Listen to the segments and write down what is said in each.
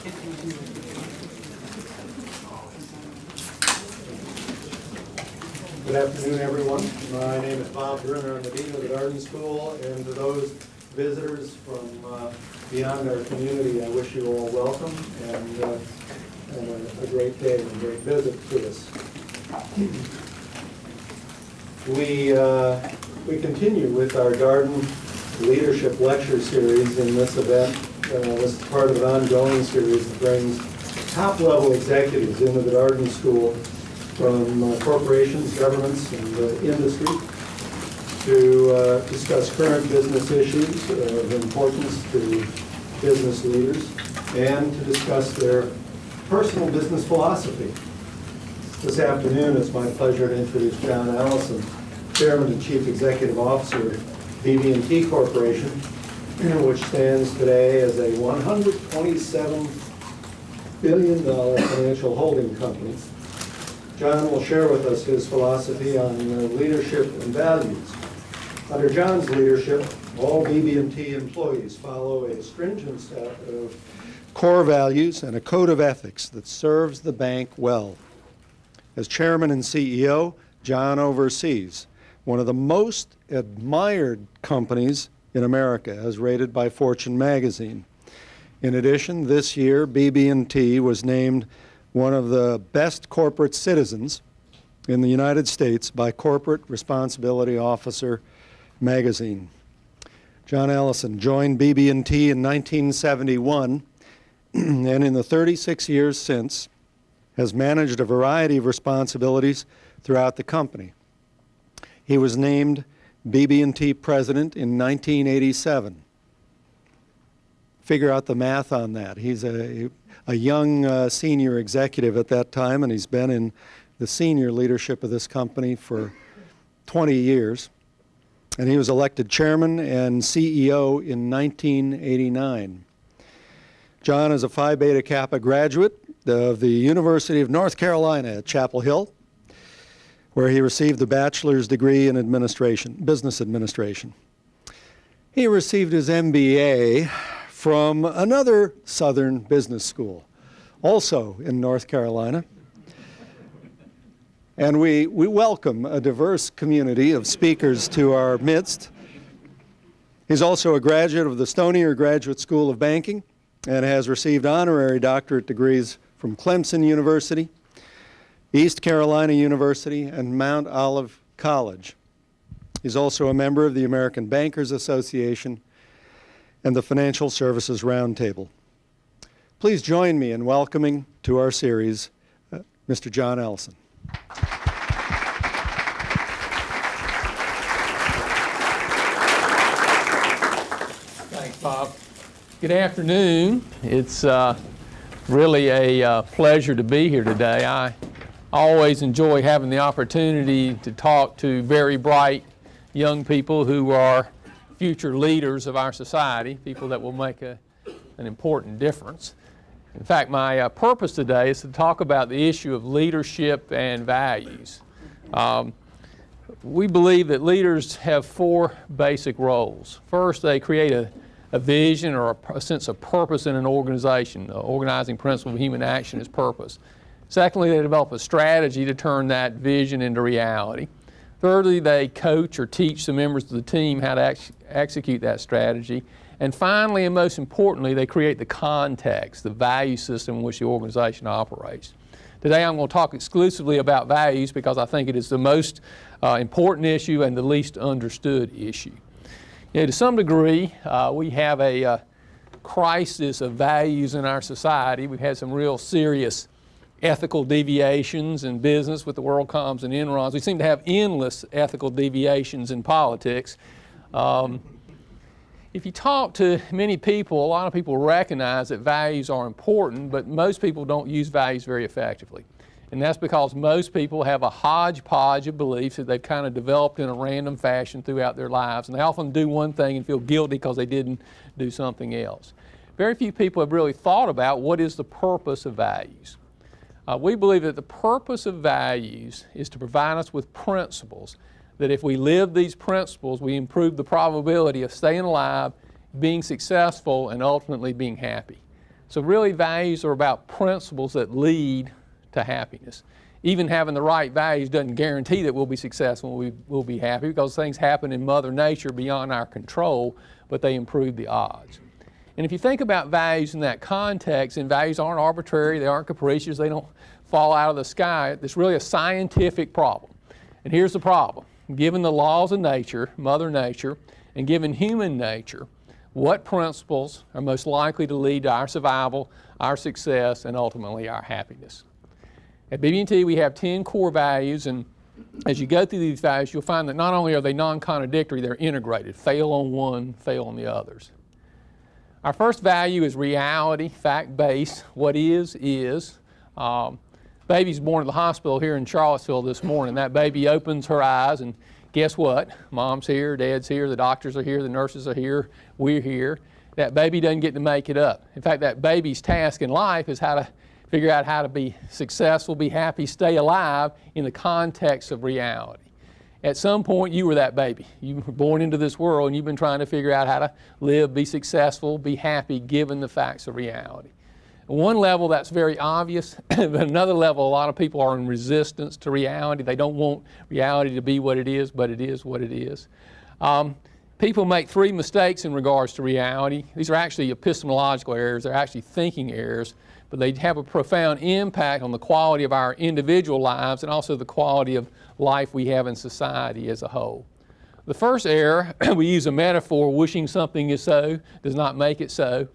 Good afternoon, everyone. My name is Bob Brunner. I'm the Dean of the Garden School, and to those visitors from beyond our community, I wish you all welcome and a great day and a great visit to us. We continue with our Garden Leadership Lecture Series in this event. This is part of an ongoing series that brings top-level executives into the Garden School from corporations, governments, and industry to discuss current business issues of importance to business leaders and to discuss their personal business philosophy. This afternoon, it's my pleasure to introduce John Allison, Chairman and Chief Executive Officer of BB&T Corporation, which stands today as a $127 billion financial holding company. John will share with us his philosophy on leadership and values. Under John's leadership, all BB&T employees follow a stringent set of core values and a code of ethics that serves the bank well. As Chairman and CEO, John oversees one of the most admired companies in America, as rated by Fortune magazine. In addition, this year, BB&T was named one of the best corporate citizens in the United States by Corporate Responsibility Officer magazine. John Allison joined BB&T in 1971 and in the 36 years since has managed a variety of responsibilities throughout the company. He was named BB&T President in 1987. Figure out the math on that. He's a young senior executive at that time, and he's been in the senior leadership of this company for 20 years. And he was elected chairman and CEO in 1989. John is a Phi Beta Kappa graduate of the University of North Carolina at Chapel Hill, where he received a bachelor's degree in business administration. He received his MBA from another Southern business school, also in North Carolina. And we welcome a diverse community of speakers to our midst. He's also a graduate of the Stonier Graduate School of Banking and has received honorary doctorate degrees from Clemson University, East Carolina University, and Mount Olive College. He's also a member of the American Bankers Association and the Financial Services Roundtable. Please join me in welcoming to our series Mr. John Allison. Thanks, Bob. Good afternoon. It's really a pleasure to be here today. I always enjoy having the opportunity to talk to very bright young people who are future leaders of our society, people that will make an important difference. In fact, my purpose today is to talk about the issue of leadership and values. We believe that leaders have four basic roles. First, they create a vision or a sense of purpose in an organization. The organizing principle of human action is purpose. Secondly, they develop a strategy to turn that vision into reality. Thirdly, they coach or teach the members of the team how to execute that strategy. And finally, and most importantly, they create the context, the value system in which the organization operates. Today I'm going to talk exclusively about values because I think it is the most important issue and the least understood issue. You know, to some degree, we have a crisis of values in our society. We've had some real serious ethical deviations in business with the WorldComs and Enrons. We seem to have endless ethical deviations in politics. If you talk to many people, a lot of people recognize that values are important, but most people don't use values very effectively. And that's because most people have a hodgepodge of beliefs that they've kind of developed in a random fashion throughout their lives. And they often do one thing and feel guilty because they didn't do something else. Very few people have really thought about what is the purpose of values. We believe that the purpose of values is to provide us with principles, that if we live these principles, we improve the probability of staying alive, being successful, and ultimately being happy. So really values are about principles that lead to happiness. Even having the right values doesn't guarantee that we'll be successful, we'll be happy, because things happen in Mother Nature beyond our control, but they improve the odds. And if you think about values in that context, and values aren't arbitrary, they aren't capricious, they don't fall out of the sky, it's really a scientific problem. And here's the problem. Given the laws of nature, Mother Nature, and given human nature, what principles are most likely to lead to our survival, our success, and ultimately our happiness? At BB&T, we have 10 core values, and as you go through these values, you'll find that not only are they non-contradictory, they're integrated. Fail on one, fail on the others. Our first value is reality, fact-based. What is. Baby's born at the hospital here in Charlottesville this morning. That baby opens her eyes, and guess what? Mom's here, Dad's here, the doctors are here, the nurses are here, we're here. That baby doesn't get to make it up. In fact, that baby's task in life is how to figure out how to be successful, be happy, stay alive in the context of reality. At some point, you were that baby. You were born into this world, and you've been trying to figure out how to live, be successful, be happy, given the facts of reality. At one level, that's very obvious, but at another level, a lot of people are in resistance to reality. They don't want reality to be what it is, but it is what it is. People make three mistakes in regards to reality. These are actually epistemological errors. They're actually thinking errors, but they have a profound impact on the quality of our individual lives and also the quality of life we have in society as a whole. The first error, we use a metaphor, wishing something is so does not make it so.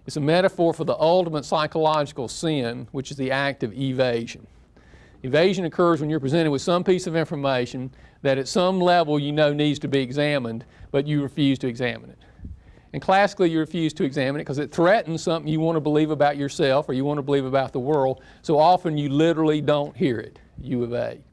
It's a metaphor for the ultimate psychological sin, which is the act of evasion. Evasion occurs when you're presented with some piece of information that at some level you know needs to be examined, but you refuse to examine it. And classically, you refuse to examine it because it threatens something you want to believe about yourself or you want to believe about the world. So often you literally don't hear it. You evade.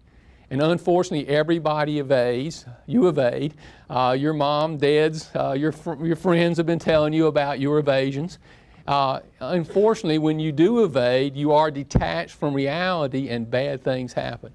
And unfortunately, everybody evades. You evade. Your mom, dads, your friends have been telling you about your evasions. Unfortunately, when you do evade, you are detached from reality and bad things happen.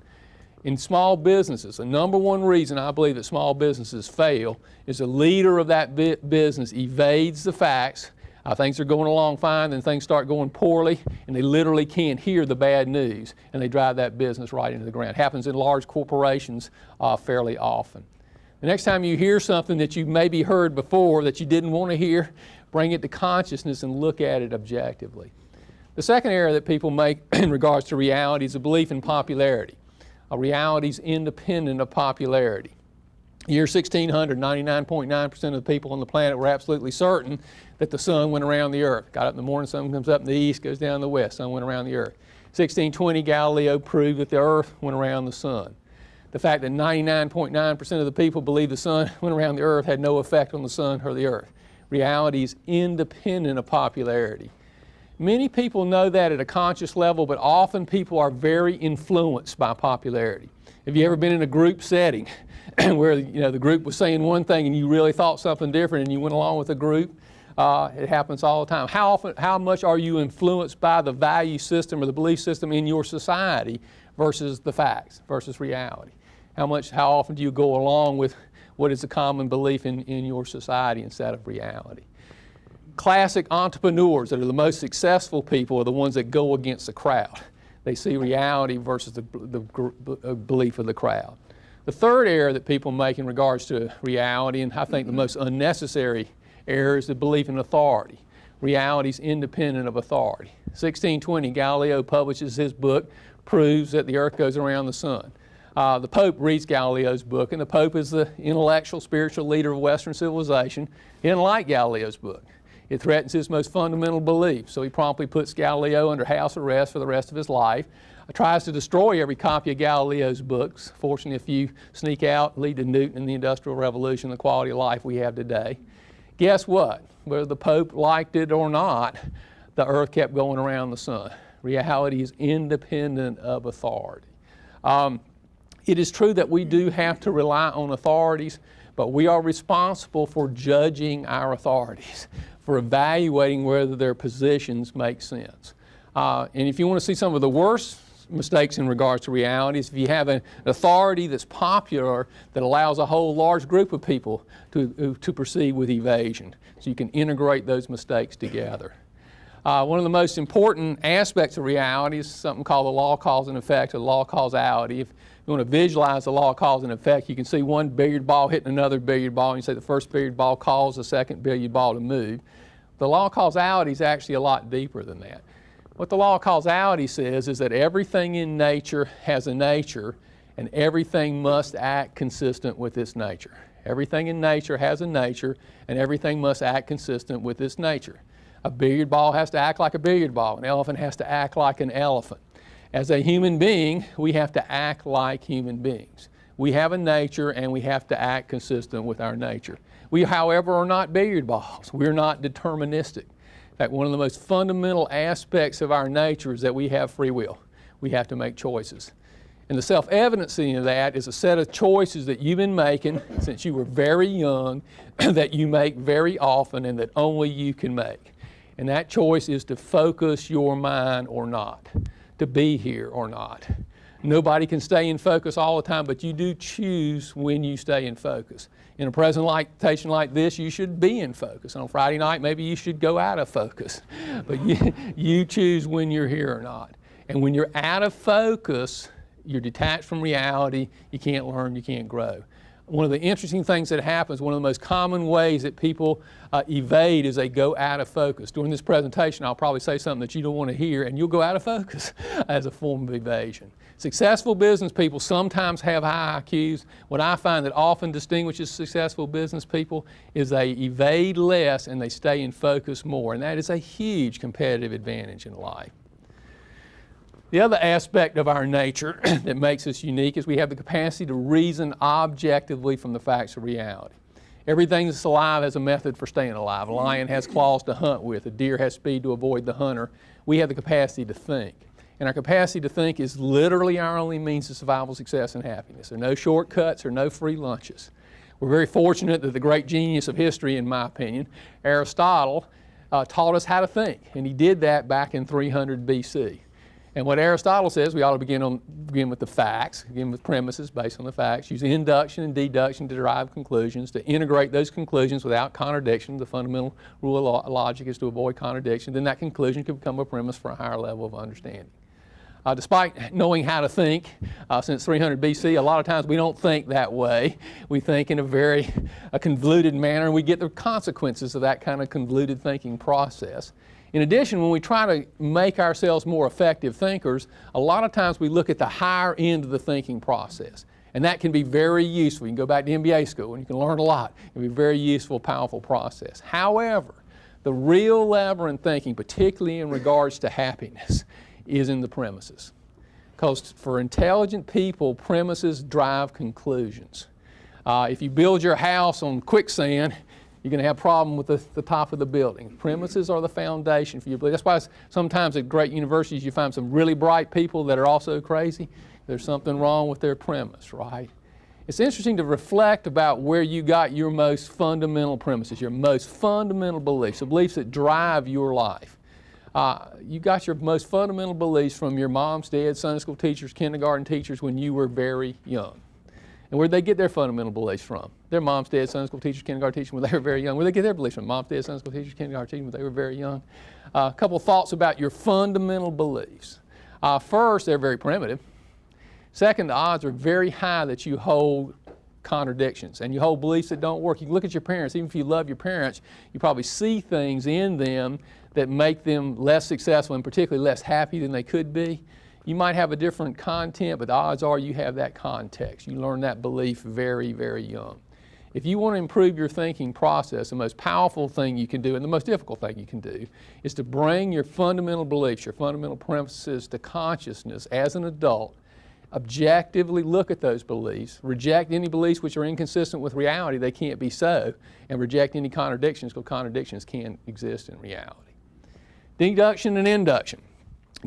In small businesses, the number one reason I believe that small businesses fail is the leader of that business evades the facts. Things are going along fine, then things start going poorly, and they literally can't hear the bad news, and they drive that business right into the ground. It happens in large corporations fairly often. The next time you hear something that you maybe heard before that you didn't want to hear, bring it to consciousness and look at it objectively. The second error that people make in regards to reality is a belief in popularity. Reality is independent of popularity. Year 1600, 99.9% of the people on the planet were absolutely certain that the sun went around the earth. Got up in the morning, sun comes up in the east, goes down the west, sun went around the earth. 1620, Galileo proved that the earth went around the sun. The fact that 99.9% of the people believed the sun went around the earth had no effect on the sun or the earth. Reality is independent of popularity. Many people know that at a conscious level, but often people are very influenced by popularity. Have you ever been in a group setting where the group was saying one thing and you really thought something different and you went along with the group? It happens all the time. How much are you influenced by the value system or the belief system in your society versus the facts, versus reality? How often do you go along with what is a common belief in your society instead of reality? Classic entrepreneurs that are the most successful people are the ones that go against the crowd. They see reality versus the belief of the crowd. The third error that people make in regards to reality, and I think the most unnecessary error, is the belief in authority. Reality is independent of authority. 1620, Galileo publishes his book, proves that the earth goes around the sun. The Pope reads Galileo's book, and the Pope is the intellectual, spiritual leader of Western civilization. He didn't like Galileo's book. It threatens his most fundamental belief, so he promptly puts Galileo under house arrest for the rest of his life, tries to destroy every copy of Galileo's books. Fortunately, if you sneak out, lead to Newton and the Industrial Revolution, the quality of life we have today. Guess what? Whether the Pope liked it or not, the earth kept going around the sun. Reality is independent of authority. It is true that we do have to rely on authorities, but we are responsible for judging our authorities, for evaluating whether their positions make sense. And if you want to see some of the worst mistakes in regards to reality, is if you have an authority that's popular that allows a whole large group of people to proceed with evasion. So you can integrate those mistakes together. One of the most important aspects of reality is something called the law of cause and effect, or the law of causality. If you want to visualize the law of cause and effect, you can see one billiard ball hitting another billiard ball, and you say the first billiard ball caused the second billiard ball to move. The law of causality is actually a lot deeper than that. What the law of causality says is that everything in nature has a nature, and everything must act consistent with its nature. Everything in nature has a nature, and everything must act consistent with its nature. A billiard ball has to act like a billiard ball. An elephant has to act like an elephant. As a human being, we have to act like human beings. We have a nature, and we have to act consistent with our nature. We, however, are not billiard balls. We're not deterministic. In fact, one of the most fundamental aspects of our nature is that we have free will. We have to make choices. And the self-evidency of that is a set of choices that you've been making since you were very young, that you make very often, and that only you can make. And that choice is to focus your mind or not, to be here or not. Nobody can stay in focus all the time, but you do choose when you stay in focus. In a presentation like this, you should be in focus. On Friday night, maybe you should go out of focus. But you choose when you're here or not. And when you're out of focus, you're detached from reality, you can't learn, you can't grow. One of the interesting things that happens, one of the most common ways that people evade is they go out of focus. During this presentation, I'll probably say something that you don't want to hear, and you'll go out of focus as a form of evasion. Successful business people sometimes have high IQs. What I find that often distinguishes successful business people is they evade less and they stay in focus more, and that is a huge competitive advantage in life. The other aspect of our nature that makes us unique is we have the capacity to reason objectively from the facts of reality. Everything that's alive has a method for staying alive. A lion has claws to hunt with. A deer has speed to avoid the hunter. We have the capacity to think. And our capacity to think is literally our only means of survival, success, and happiness. There are no shortcuts or no free lunches. We're very fortunate that the great genius of history, in my opinion, Aristotle, taught us how to think. And he did that back in 300 BC. And what Aristotle says, we ought to begin with the facts, begin with premises based on the facts, use induction and deduction to derive conclusions, to integrate those conclusions without contradiction. The fundamental rule of logic is to avoid contradiction. Then that conclusion could become a premise for a higher level of understanding. Despite knowing how to think since 300 BC, a lot of times we don't think that way. We think in a very convoluted manner, and we get the consequences of that kind of convoluted thinking process. In addition, when we try to make ourselves more effective thinkers, a lot of times we look at the higher end of the thinking process. And that can be very useful. You can go back to MBA school and you can learn a lot. It can be a very useful, powerful process. However, the real lever in thinking, particularly in regards to happiness, is in the premises. Because for intelligent people, premises drive conclusions. If you build your house on quicksand, you're going to have a problem with the top of the building. Premises are the foundation for your belief. That's why sometimes at great universities you find some really bright people that are also crazy. There's something wrong with their premise, right? It's interesting to reflect about where you got your most fundamental premises, your most fundamental beliefs, the beliefs that drive your life. You got your most fundamental beliefs from your moms, dads, Sunday school teachers, kindergarten teachers when you were very young. And where did they get their fundamental beliefs from? Their moms, dads, Sunday school teachers, kindergarten teachers when they were very young. Where did they get their beliefs from? Moms, dads, Sunday school teachers, kindergarten teachers when they were very young. A couple of thoughts about your fundamental beliefs. First, they're very primitive. Second, the odds are very high that you hold contradictions and you hold beliefs that don't work. You can look at your parents. Even if you love your parents, you probably see things in them that make them less successful and particularly less happy than they could be. You might have a different content, but the odds are you have that context. You learn that belief very, very young. If you want to improve your thinking process, the most powerful thing you can do, and the most difficult thing you can do, is to bring your fundamental beliefs, your fundamental premises to consciousness as an adult. Objectively look at those beliefs, reject any beliefs which are inconsistent with reality, they can't be so, and reject any contradictions because contradictions can't exist in reality. Deduction and induction.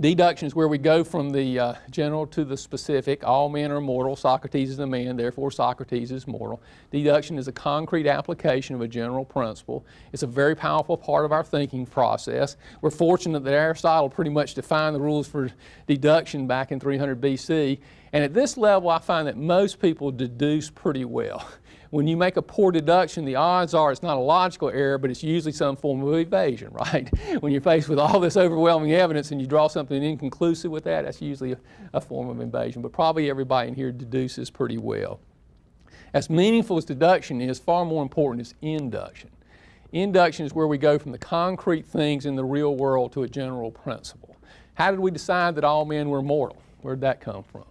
Deduction is where we go from the general to the specific. All men are mortal. Socrates is a man, therefore Socrates is mortal. Deduction is a concrete application of a general principle. It's a very powerful part of our thinking process. We're fortunate that Aristotle pretty much defined the rules for deduction back in 300 BC. And at this level, I find that most people deduce pretty well. when you make a poor deduction, the odds are it's not a logical error, but it's usually some form of evasion, right? When you're faced with all this overwhelming evidence and you draw something inconclusive with that, that's usually a form of evasion. But probably everybody in here deduces pretty well. As meaningful as deduction is, far more important is induction. Induction is where we go from the concrete things in the real world to a general principle. How did we decide that all men were mortal? Where did that come from?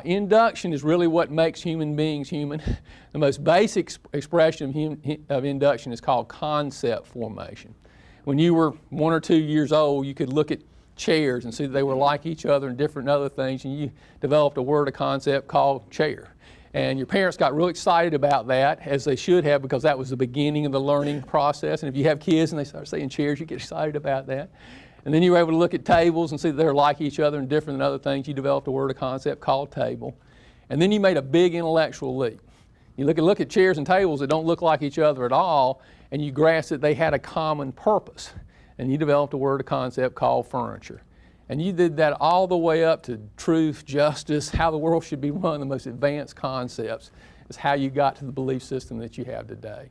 Induction is really what makes human beings human. The most basic expression of induction is called concept formation. When you were 1 or 2 years old, you could look at chairs and see that they were like each other and different and other things, and you developed a word, a concept called chair. And your parents got real excited about that, as they should have, because that was the beginning of the learning process. And if you have kids and they start saying chairs, you get excited about that. And then you were able to look at tables and see that they're like each other and different than other things. You developed a word, a concept called table. And then you made a big intellectual leap. You look at chairs and tables that don't look like each other at all, and you grasped that they had a common purpose. And you developed a word, a concept called furniture. And you did that all the way up to truth, justice, how the world should be run, the most advanced concepts is how you got to the belief system that you have today.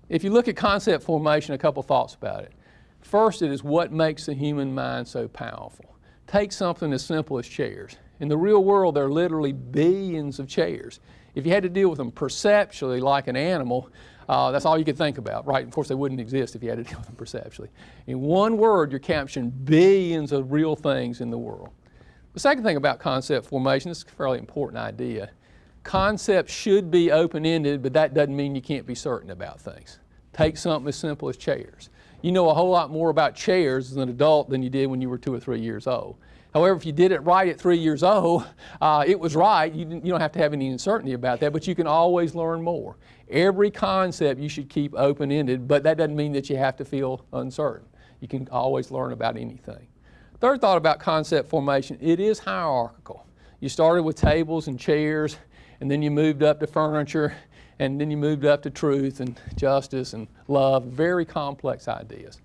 If you look at concept formation, a couple thoughts about it. First, it is what makes the human mind so powerful. Take something as simple as chairs. In the real world, there are literally billions of chairs. If you had to deal with them perceptually like an animal, that's all you could think about, right? Of course, they wouldn't exist if you had to deal with them perceptually. In one word, you're capturing billions of real things in the world. The second thing about concept formation, this is a fairly important idea. Concepts should be open-ended, but that doesn't mean you can't be certain about things. Take something as simple as chairs. You know a whole lot more about chairs as an adult than you did when you were 2 or 3 years old. However, if you did it right at 3 years old, it was right. You don't have to have any uncertainty about that, but you can always learn more. Every concept you should keep open-ended, but that doesn't mean that you have to feel uncertain. You can always learn about anything. Third thought about concept formation, it is hierarchical. You started with tables and chairs, and then you moved up to furniture, and then you moved up to truth and justice and love, very complex ideas.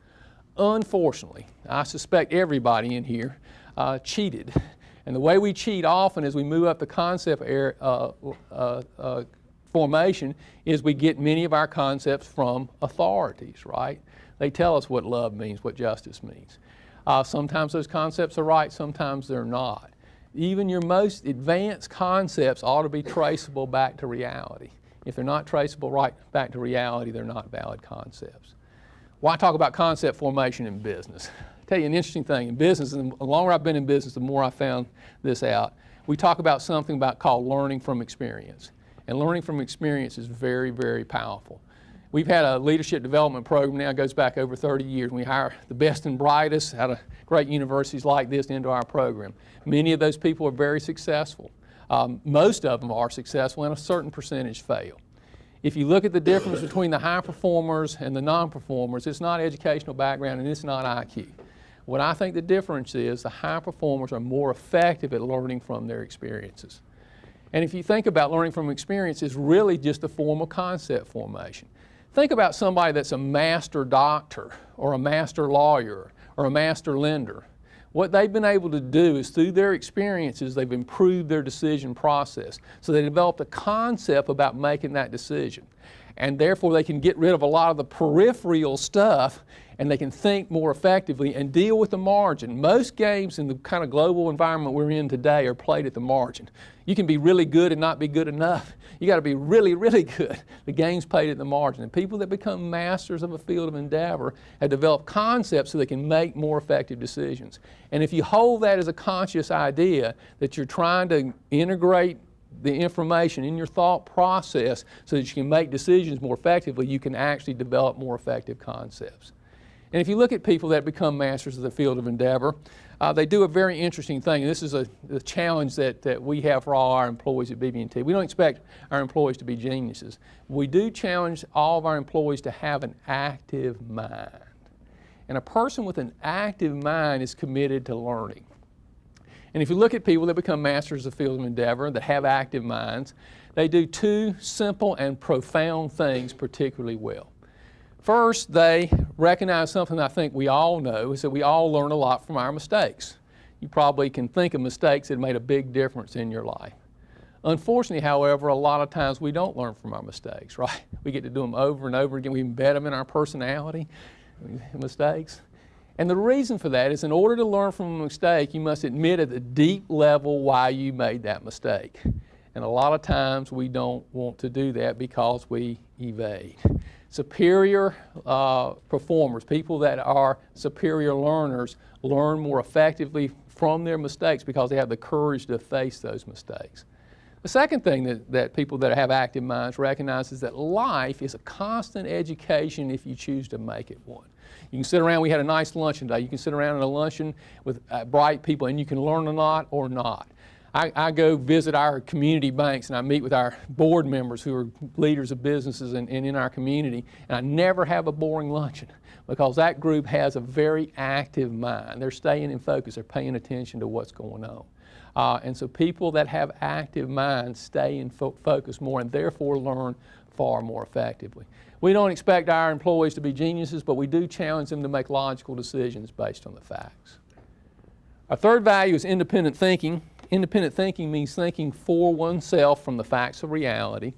Unfortunately, I suspect everybody in here cheated. And the way we cheat often as we move up the concept formation is we get many of our concepts from authorities, right? They tell us what love means, what justice means. Sometimes those concepts are right, sometimes they're not. Even your most advanced concepts ought to be traceable back to reality. If they're not traceable right back to reality, they're not valid concepts. Why talk about concept formation in business? I'll tell you an interesting thing. In business, and the longer I've been in business, the more I found this out. We talk about something called learning from experience. And learning from experience is very, very powerful. We've had a leadership development program now, it goes back over 30 years. We hire the best and brightest out of great universities like this into our program. Many of those people are very successful. Most of them are successful and a certain percentage fail. If you look at the difference between the high performers and the non-performers, it's not educational background and it's not IQ. What I think the difference is the high performers are more effective at learning from their experiences. And if you think about learning from experience, it's really just a form of concept formation. Think about somebody that's a master doctor or a master lawyer or a master lender. What they've been able to do is through their experiences, they've improved their decision process. So they developed a concept about making that decision. And therefore they can get rid of a lot of the peripheral stuff and they can think more effectively and deal with the margin. Most games in the kind of global environment we're in today are played at the margin. You can be really good and not be good enough. You got to be really, really good. The game's played at the margin. And people that become masters of a field of endeavor have developed concepts so they can make more effective decisions. And if you hold that as a conscious idea that you're trying to integrate the information in your thought process so that you can make decisions more effectively, you can actually develop more effective concepts. And if you look at people that become masters of the field of endeavor, they do a very interesting thing. This is a challenge that we have for all our employees at BB&T. We don't expect our employees to be geniuses. We do challenge all of our employees to have an active mind. And a person with an active mind is committed to learning. And if you look at people that become masters of the field of endeavor, that have active minds, they do two simple and profound things particularly well. First, they recognize something I think we all know, is that we all learn a lot from our mistakes. You probably can think of mistakes that made a big difference in your life. Unfortunately, however, a lot of times we don't learn from our mistakes, right? We get to do them over and over again. We embed them in our personality, mistakes. And the reason for that is in order to learn from a mistake, you must admit at the deep level why you made that mistake. And a lot of times we don't want to do that because we evade. Superior performers, people that are superior learners, learn more effectively from their mistakes because they have the courage to face those mistakes. The second thing that people that have active minds recognize is that life is a constant education if you choose to make it one. You can sit around, we had a nice luncheon today, you can sit around at a luncheon with bright people and you can learn a lot or not. I go visit our community banks and I meet with our board members who are leaders of businesses and in our community, and I never have a boring luncheon because that group has a very active mind. They're staying in focus, they're paying attention to what's going on. And so people that have active minds stay in focus more and therefore learn far more effectively. We don't expect our employees to be geniuses, but we do challenge them to make logical decisions based on the facts. Our third value is independent thinking. Independent thinking means thinking for oneself from the facts of reality.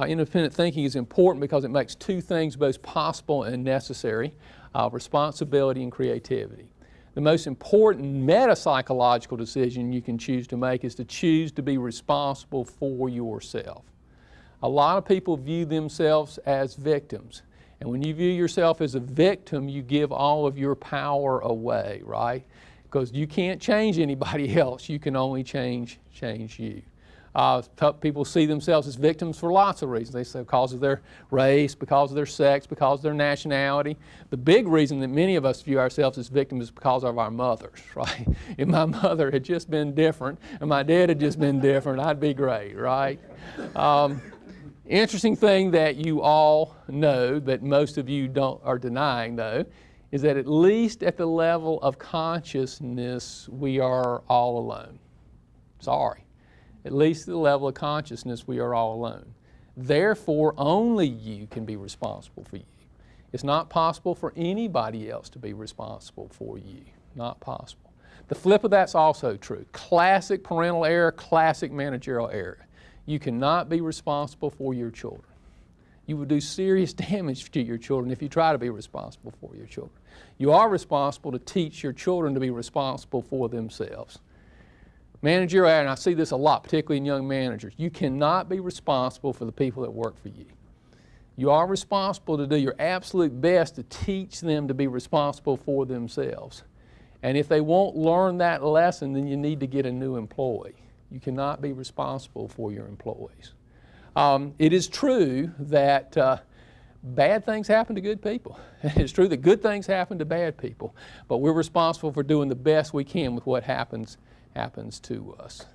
Independent thinking is important because it makes two things both possible and necessary, responsibility and creativity. The most important meta-psychological decision you can choose to make is to choose to be responsible for yourself. A lot of people view themselves as victims. And when you view yourself as a victim, you give all of your power away, right? Because you can't change anybody else. You can only change you. People see themselves as victims for lots of reasons. They say because of their race, because of their sex, because of their nationality. The big reason that many of us view ourselves as victims is because of our mothers, right? If my mother had just been different and my dad had just been different, I'd be great, right? Interesting thing that you all know that most of you are denying though, is that at least at the level of consciousness, we are all alone. Sorry. At least at the level of consciousness, we are all alone. Therefore, only you can be responsible for you. It's not possible for anybody else to be responsible for you. Not possible. The flip of that's also true. Classic parental error, classic managerial error. You cannot be responsible for your children. You will do serious damage to your children if you try to be responsible for your children. You are responsible to teach your children to be responsible for themselves. Managerial error, and I see this a lot, particularly in young managers. You cannot be responsible for the people that work for you. You are responsible to do your absolute best to teach them to be responsible for themselves. And if they won't learn that lesson, then you need to get a new employee. You cannot be responsible for your employees. It is true that bad things happen to good people. It's true that good things happen to bad people, but we're responsible for doing the best we can with what happens to us.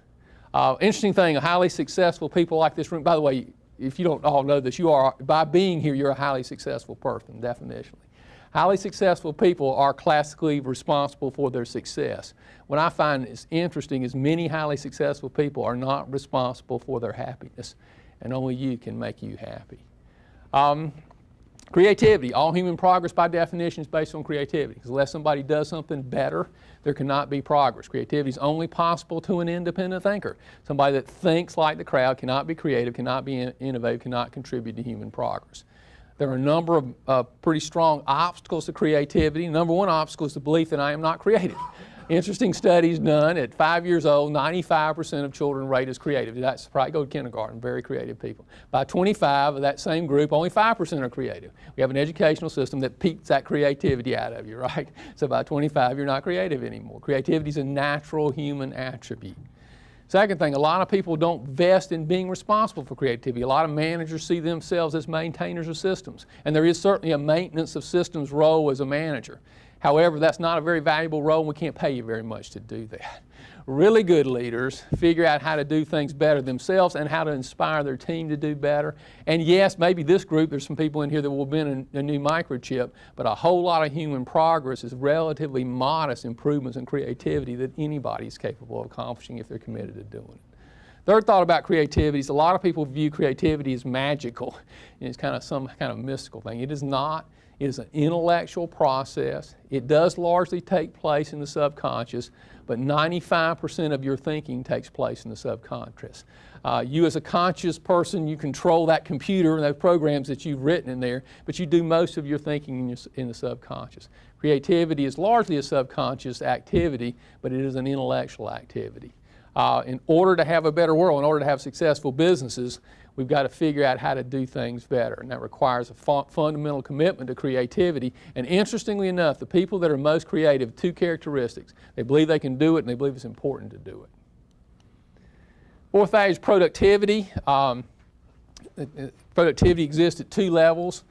Interesting thing, highly successful people like this room, by the way, if you don't all know this, you are, by being here, you're a highly successful person, definitionally. Highly successful people are classically responsible for their success. What I find is interesting is many highly successful people are not responsible for their happiness, and only you can make you happy. Creativity. All human progress by definition is based on creativity. Unless somebody does something better, there cannot be progress. Creativity is only possible to an independent thinker. Somebody that thinks like the crowd cannot be creative, cannot be innovative, cannot contribute to human progress. There are a number of pretty strong obstacles to creativity. Number one obstacle is the belief that I am not creative. Interesting studies done at 5 years old, 95% of children rated as creative. That's probably go to kindergarten, very creative people. By 25 of that same group, only 5% are creative. We have an educational system that peaks that creativity out of you, right? So by 25, you're not creative anymore. Creativity is a natural human attribute. Second thing, a lot of people don't vest in being responsible for creativity. A lot of managers see themselves as maintainers of systems, and there is certainly a maintenance of systems role as a manager. However, that's not a very valuable role, and we can't pay you very much to do that. Really good leaders figure out how to do things better themselves and how to inspire their team to do better. And yes, maybe this group, there's some people in here that will invent a new microchip, but a whole lot of human progress is relatively modest improvements in creativity that anybody is capable of accomplishing if they're committed to doing it. Third thought about creativity is a lot of people view creativity as magical. It's kind of some kind of mystical thing. It is not. It is an intellectual process. It does largely take place in the subconscious, but 95% of your thinking takes place in the subconscious. You as a conscious person, you control that computer and those programs that you've written in there, but you do most of your thinking in the subconscious. Creativity is largely a subconscious activity, but it is an intellectual activity. In order to have a better world, in order to have successful businesses, we've got to figure out how to do things better, and that requires a fundamental commitment to creativity. And interestingly enough, the people that are most creative, two characteristics. They believe they can do it, and they believe it's important to do it. Fourth value is productivity. Productivity exists at two levels.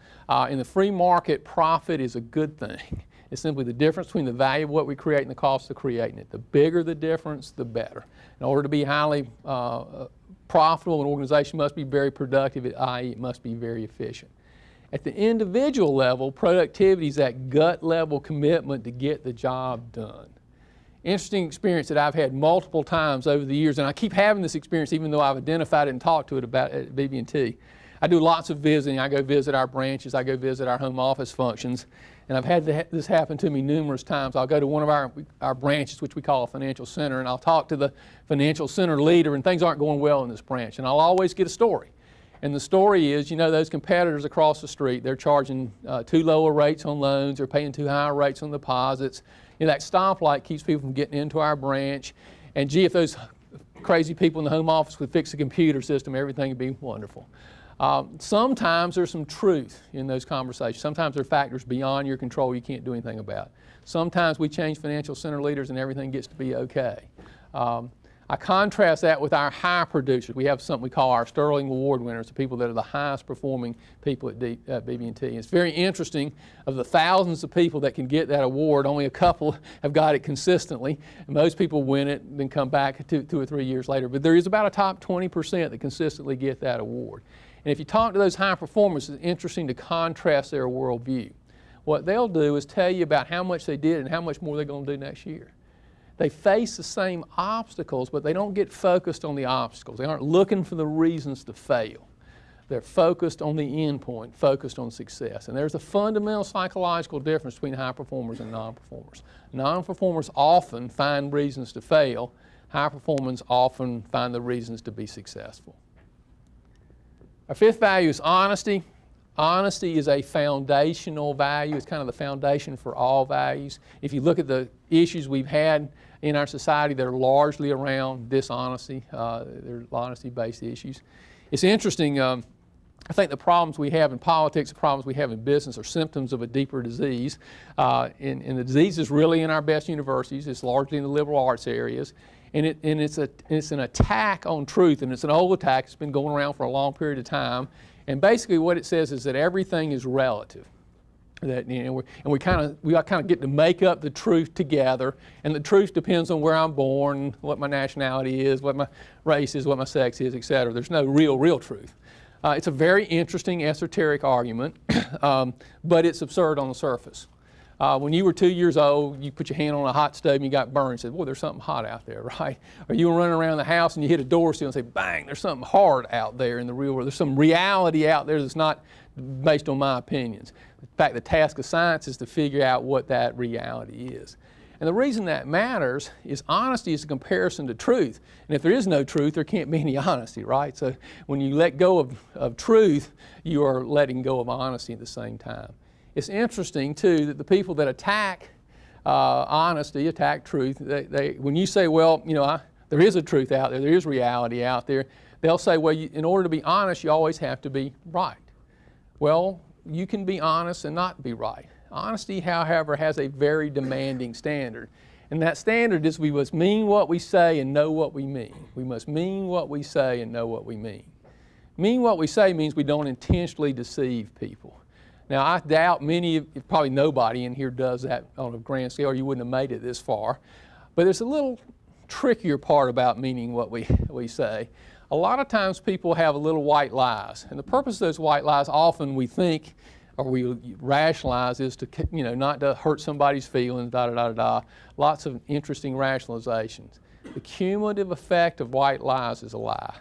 In the free market, profit is a good thing. It's simply the difference between the value of what we create and the cost of creating it. The bigger the difference, the better. In order to be highly profitable, an organization must be very productive, i.e. it must be very efficient. At the individual level, productivity is that gut level commitment to get the job done. Interesting experience that I've had multiple times over the years, and I keep having this experience even though I've identified it and talked to it about at BB&T. I do lots of visiting. I go visit our branches. I go visit our home office functions. And I've had this happen to me numerous times. I'll go to one of our branches, which we call a financial center, and I'll talk to the financial center leader, and things aren't going well in this branch. And I'll always get a story. And the story is, you know, those competitors across the street, they're charging too low rates on loans, they're paying too high rates on deposits. You know, that stoplight keeps people from getting into our branch. And gee, if those crazy people in the home office would fix the computer system, everything would be wonderful. Sometimes there's some truth in those conversations. Sometimes there are factors beyond your control you can't do anything about. Sometimes we change financial center leaders and everything gets to be okay. I contrast that with our high producers. We have something we call our Sterling Award winners, the people that are the highest performing people at BB&T. It's very interesting, of the thousands of people that can get that award, only a couple have got it consistently. And most people win it and then come back 2 or 3 years later. But there is about a top 20% that consistently get that award. And if you talk to those high performers, it's interesting to contrast their worldview. What they'll do is tell you about how much they did and how much more they're going to do next year. They face the same obstacles, but they don't get focused on the obstacles. They aren't looking for the reasons to fail. They're focused on the end point, focused on success. And there's a fundamental psychological difference between high performers and non-performers. Non-performers often find reasons to fail. High performers often find the reasons to be successful. Our fifth value is honesty. Honesty is a foundational value. It's kind of the foundation for all values. If you look at the issues we've had in our society, they're largely around dishonesty. They're honesty-based issues. It's interesting, I think the problems we have in politics, the problems we have in business are symptoms of a deeper disease. And the disease is really in our best universities. It's largely in the liberal arts areas. And it's an attack on truth, and it's an old attack. It's been going around for a long period of time. And basically what it says is that everything is relative. That, you know, we kind of get to make up the truth together, and the truth depends on where I'm born, what my nationality is, what my race is, what my sex is, etc. There's no real truth. It's a very interesting esoteric argument, but it's absurd on the surface. When you were 2 years old, you put your hand on a hot stove and you got burned and said, boy, there's something hot out there, right? Or you were running around the house and you hit a door sill and say, bang, there's something hard out there in the real world. There's some reality out there that's not based on my opinions. In fact, the task of science is to figure out what that reality is. And the reason that matters is honesty is a comparison to truth. And if there is no truth, there can't be any honesty, right? So when you let go of truth, you are letting go of honesty at the same time. It's interesting, too, that the people that attack honesty, attack truth, when you say, well, you know, there is a truth out there, there is reality out there, they'll say, well, in order to be honest, you always have to be right. Well, you can be honest and not be right. Honesty, however, has a very demanding standard. And that standard is we must mean what we say and know what we mean. We must mean what we say and know what we mean. Mean what we say means we don't intentionally deceive people. Now, I doubt probably nobody in here does that on a grand scale, or you wouldn't have made it this far. But there's a little trickier part about meaning what we say. A lot of times people have a little white lies. And the purpose of those white lies often we think, or we rationalize, is to, you know, not to hurt somebody's feelings, Lots of interesting rationalizations. The cumulative effect of white lies is a lie.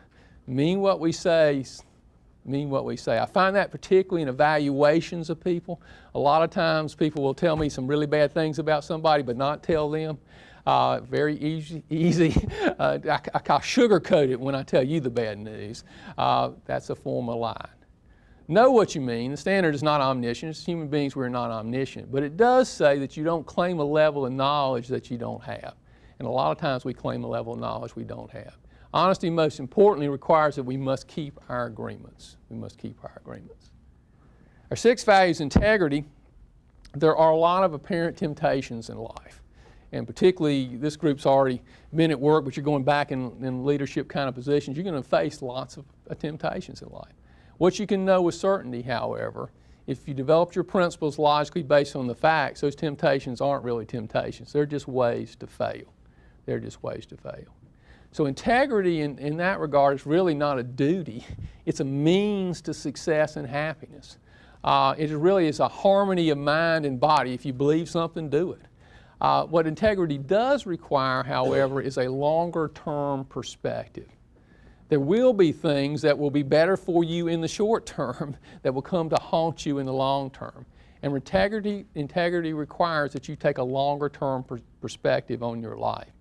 Mean what we say mean what we say. I find that particularly in evaluations of people. A lot of times people will tell me some really bad things about somebody but not tell them. Very easy. I sugarcoat it when I tell you the bad news. That's a form of lying. Know what you mean. The standard is not omniscient. As human beings, we're not omniscient. But it does say that you don't claim a level of knowledge that you don't have. And a lot of times we claim a level of knowledge we don't have. Honesty, most importantly, requires that we must keep our agreements. We must keep our agreements. Our sixth value is integrity. There are a lot of apparent temptations in life. And particularly, this group's already been at work, but you're going back in leadership kind of positions. You're going to face lots of temptations in life. What you can know with certainty, however, if you develop your principles logically based on the facts, those temptations aren't really temptations. They're just ways to fail. They're just ways to fail. So integrity in that regard is really not a duty. It's a means to success and happiness. It really is a harmony of mind and body. If you believe something, do it. What integrity does require, however, is a longer-term perspective. There will be things that will be better for you in the short term that will come to haunt you in the long term. And integrity requires that you take a longer-term perspective on your life.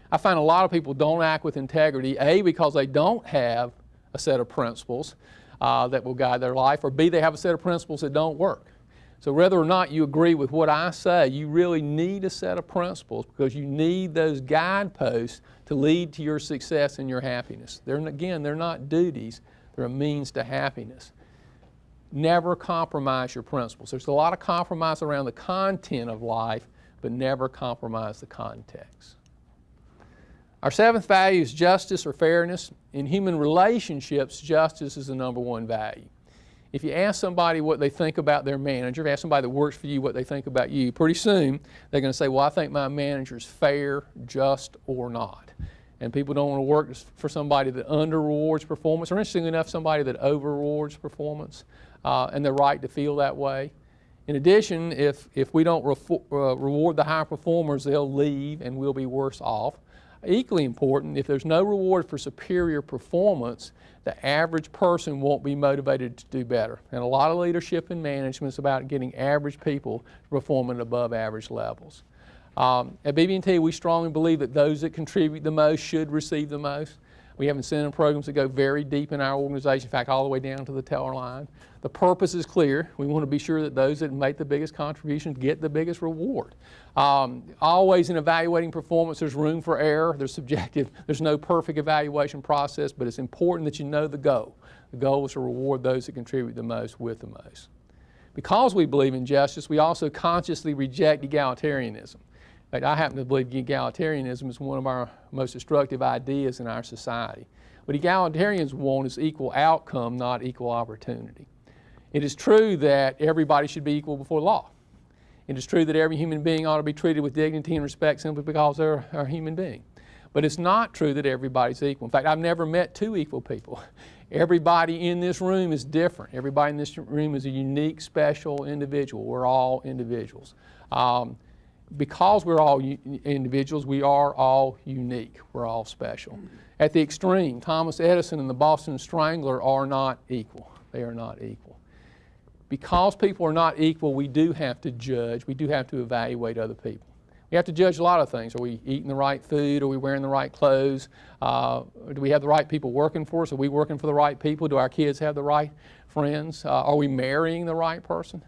I find a lot of people don't act with integrity, A, because they don't have a set of principles that will guide their life, or B, they have a set of principles that don't work. So whether or not you agree with what I say, you really need a set of principles because you need those guideposts to lead to your success and your happiness. They're not duties, they're a means to happiness. Never compromise your principles. There's a lot of compromise around the content of life, but never compromise the context. Our seventh value is justice or fairness. In human relationships, justice is the number one value. If you ask somebody what they think about their manager, if you ask somebody that works for you what they think about you, pretty soon they're going to say, well, I think my manager's fair, just, or not. And people don't want to work for somebody that under-rewards performance, or interestingly enough, somebody that over-rewards performance, and they're right to feel that way. In addition, if we don't reward the high performers, they'll leave and we'll be worse off. Equally important, if there's no reward for superior performance, the average person won't be motivated to do better. And a lot of leadership and management is about getting average people to perform at above average levels. At BB&T, we strongly believe that those that contribute the most should receive the most. We have incentive programs that go very deep in our organization, in fact, all the way down to the teller line. The purpose is clear. We want to be sure that those that make the biggest contributions get the biggest reward. Always in evaluating performance, there's room for error. There's subjective. There's no perfect evaluation process, but it's important that you know the goal. The goal is to reward those that contribute the most with the most. Because we believe in justice, we also consciously reject egalitarianism. In fact, I happen to believe egalitarianism is one of our most destructive ideas in our society. What egalitarians want is equal outcome, not equal opportunity. It is true that everybody should be equal before law. It is true that every human being ought to be treated with dignity and respect simply because they're a human being. But it's not true that everybody's equal. In fact, I've never met two equal people. Everybody in this room is different. Everybody in this room is a unique, special individual. We're all individuals. Because we're all individuals, we are all unique. We're all special. At the extreme, Thomas Edison and the Boston Strangler are not equal. They are not equal. Because people are not equal, we do have to judge. We do have to evaluate other people. We have to judge a lot of things. Are we eating the right food? Are we wearing the right clothes? Do we have the right people working for us? Are we working for the right people? Do our kids have the right friends? Are we marrying the right person?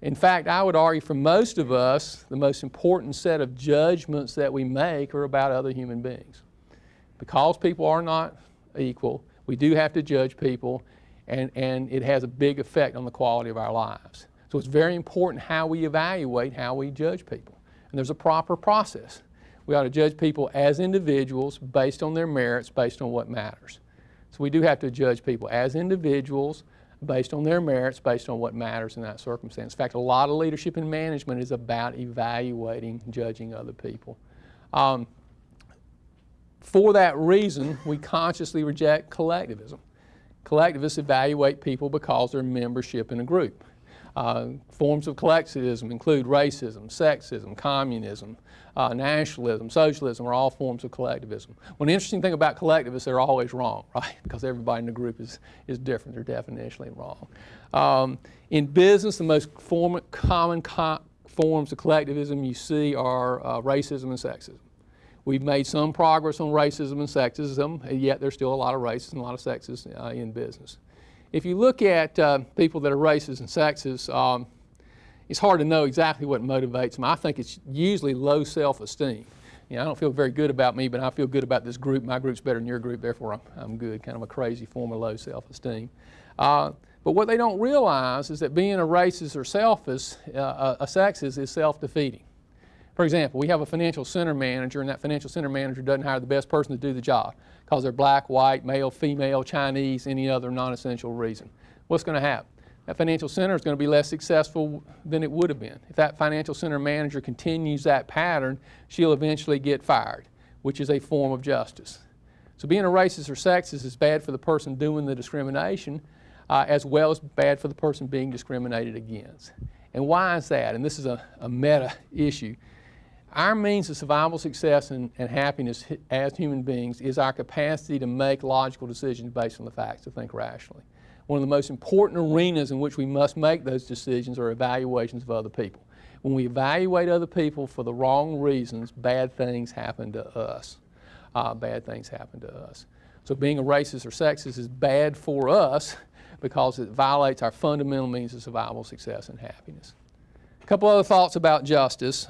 In fact, I would argue for most of us, the most important set of judgments that we make are about other human beings. Because people are not equal, we do have to judge people, and it has a big effect on the quality of our lives. So it's very important how we evaluate, how we judge people. And there's a proper process. We ought to judge people as individuals based on their merits, based on what matters. So we do have to judge people as individuals based on their merits, based on what matters in that circumstance. In fact, a lot of leadership and management is about evaluating, judging other people. For that reason, we consciously reject collectivism. Collectivists evaluate people because they're membership in a group. Forms of collectivism include racism, sexism, communism, nationalism, socialism are all forms of collectivism. One interesting thing about collectivists, they're always wrong, right? Because everybody in the group is different. They're definitionally wrong. In business, the most common forms of collectivism you see are racism and sexism. We've made some progress on racism and sexism, and yet there's still a lot of racism and a lot of sexism in business. If you look at people that are racist and sexist, it's hard to know exactly what motivates them. I think it's usually low self-esteem. You know, I don't feel very good about me, but I feel good about this group. My group's better than your group, therefore I'm good. Kind of a crazy form of low self-esteem. But what they don't realize is that being a racist or selfish, a sexist, is self-defeating. For example, we have a financial center manager, and that financial center manager doesn't hire the best person to do the job because they're black, white, male, female, Chinese, any other non-essential reason. What's going to happen? That financial center is going to be less successful than it would have been. If that financial center manager continues that pattern, she'll eventually get fired, which is a form of justice. So being a racist or sexist is bad for the person doing the discrimination, as well as bad for the person being discriminated against. And why is that? And this is a meta issue. Our means of survival, success, and happiness as human beings is our capacity to make logical decisions based on the facts, to think rationally. One of the most important arenas in which we must make those decisions are evaluations of other people. When we evaluate other people for the wrong reasons, bad things happen to us. Bad things happen to us. So being a racist or sexist is bad for us because it violates our fundamental means of survival, success, and happiness. A couple other thoughts about justice.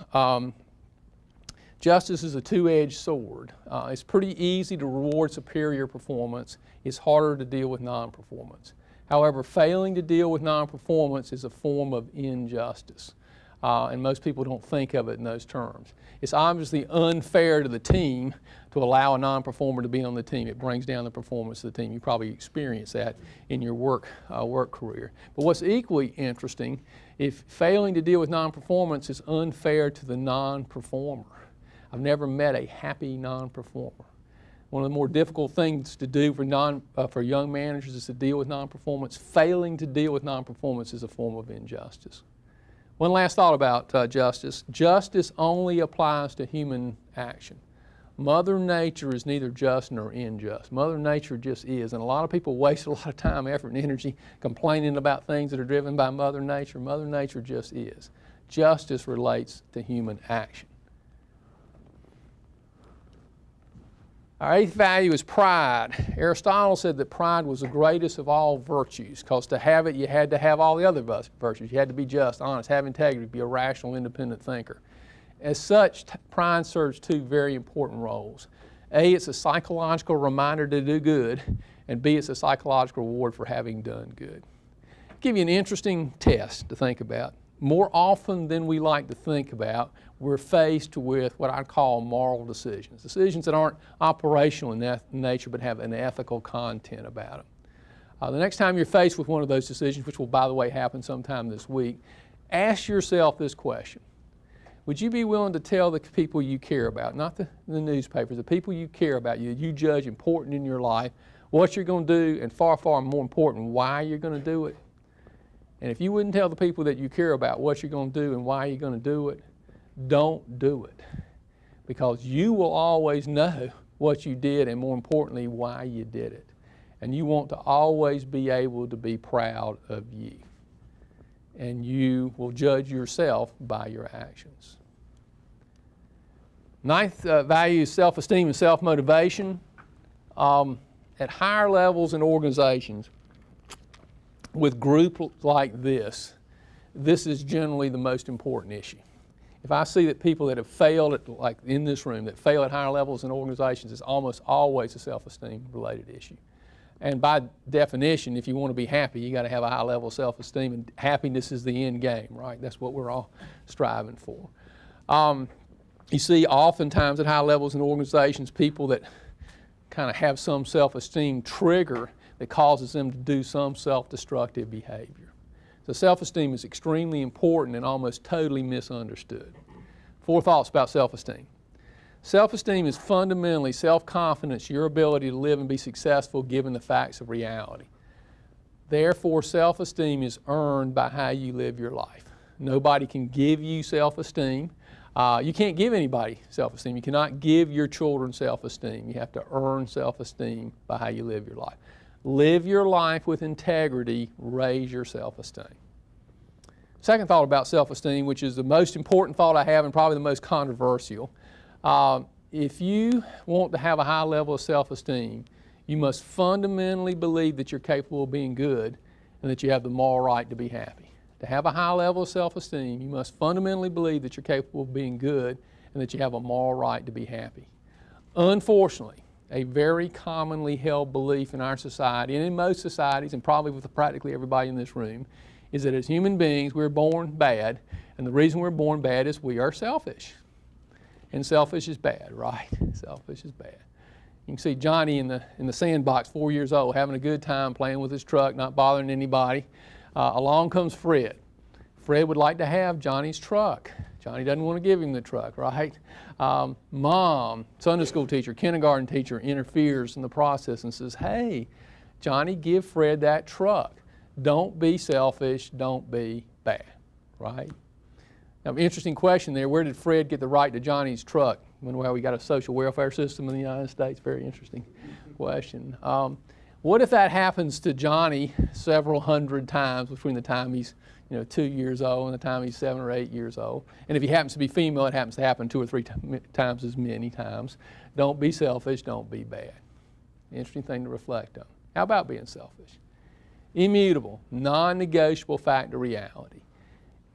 Justice is a two-edged sword. It's pretty easy to reward superior performance. It's harder to deal with non-performance. However, failing to deal with non-performance is a form of injustice, and most people don't think of it in those terms. It's obviously unfair to the team to allow a non-performer to be on the team. It brings down the performance of the team. You probably experienced that in your work career. But what's equally interesting, if failing to deal with non-performance is unfair to the non-performer. I've never met a happy non-performer. One of the more difficult things to do for young managers is to deal with non-performance. Failing to deal with non-performance is a form of injustice. One last thought about justice. Justice only applies to human action. Mother Nature is neither just nor unjust. Mother Nature just is. And a lot of people waste a lot of time, effort, and energy complaining about things that are driven by Mother Nature. Mother Nature just is. Justice relates to human action. Our eighth value is pride. Aristotle said that pride was the greatest of all virtues, because to have it, you had to have all the other virtues. You had to be just, honest, have integrity, be a rational, independent thinker. As such, pride serves two very important roles. A, it's a psychological reminder to do good, and B, it's a psychological reward for having done good. I'll give you an interesting test to think about. More often than we like to think about, we're faced with what I call moral decisions. Decisions that aren't operational in nature but have an ethical content about them. The next time you're faced with one of those decisions, which will, by the way, happen sometime this week, ask yourself this question. Would you be willing to tell the people you care about, not the newspapers, the people you care about, you judge important in your life, what you're going to do, and far, far more important, why you're going to do it? And if you wouldn't tell the people that you care about what you're going to do and why you're going to do it, don't do it. Because you will always know what you did and, more importantly, why you did it. And you want to always be able to be proud of you. And you will judge yourself by your actions. Ninth value is self-esteem and self-motivation. At higher levels in organizations, with groups like this is generally the most important issue. If I see that people that have failed, like in this room, that fail at higher levels in organizations, it's almost always a self-esteem related issue. And by definition, if you want to be happy, you got to have a high level of self-esteem, and happiness is the end game, right? That's what we're all striving for. You see oftentimes at high levels in organizations, people that kind of have some self-esteem trigger that causes them to do some self-destructive behavior. So self-esteem is extremely important and almost totally misunderstood. 4 thoughts about self-esteem. Self-esteem is fundamentally self-confidence, your ability to live and be successful given the facts of reality. Therefore, self-esteem is earned by how you live your life. Nobody can give you self-esteem. You can't give anybody self-esteem. You cannot give your children self-esteem. You have to earn self-esteem by how you live your life. Live your life with integrity, raise your self-esteem. Second thought about self-esteem, which is the most important thought I have and probably the most controversial. If you want to have a high level of self-esteem, you must fundamentally believe that you're capable of being good and that you have the moral right to be happy. To have a high level of self-esteem, you must fundamentally believe that you're capable of being good and that you have a moral right to be happy. Unfortunately, a very commonly held belief in our society, and in most societies, and probably with practically everybody in this room, is that as human beings, we're born bad, and the reason we're born bad is we are selfish. And selfish is bad, right? Selfish is bad. You can see Johnny in the sandbox, 4 years old, having a good time playing with his truck, not bothering anybody. Along comes Fred. Fred would like to have Johnny's truck. Johnny doesn't want to give him the truck, right? Mom, Sunday school teacher, kindergarten teacher interferes in the process and says, hey, Johnny, give Fred that truck. Don't be selfish, don't be bad, right? Now, interesting question there. Where did Fred get the right to Johnny's truck? Wonder how we got a social welfare system in the United States. Very interesting question. What if that happens to Johnny several hundred times between the time he's 2 years old and the time he's 7 or 8 years old? And if he happens to be female, it happens to happen 2 or 3 times as many times. Don't be selfish, don't be bad. Interesting thing to reflect on. How about being selfish? Immutable, non-negotiable fact of reality.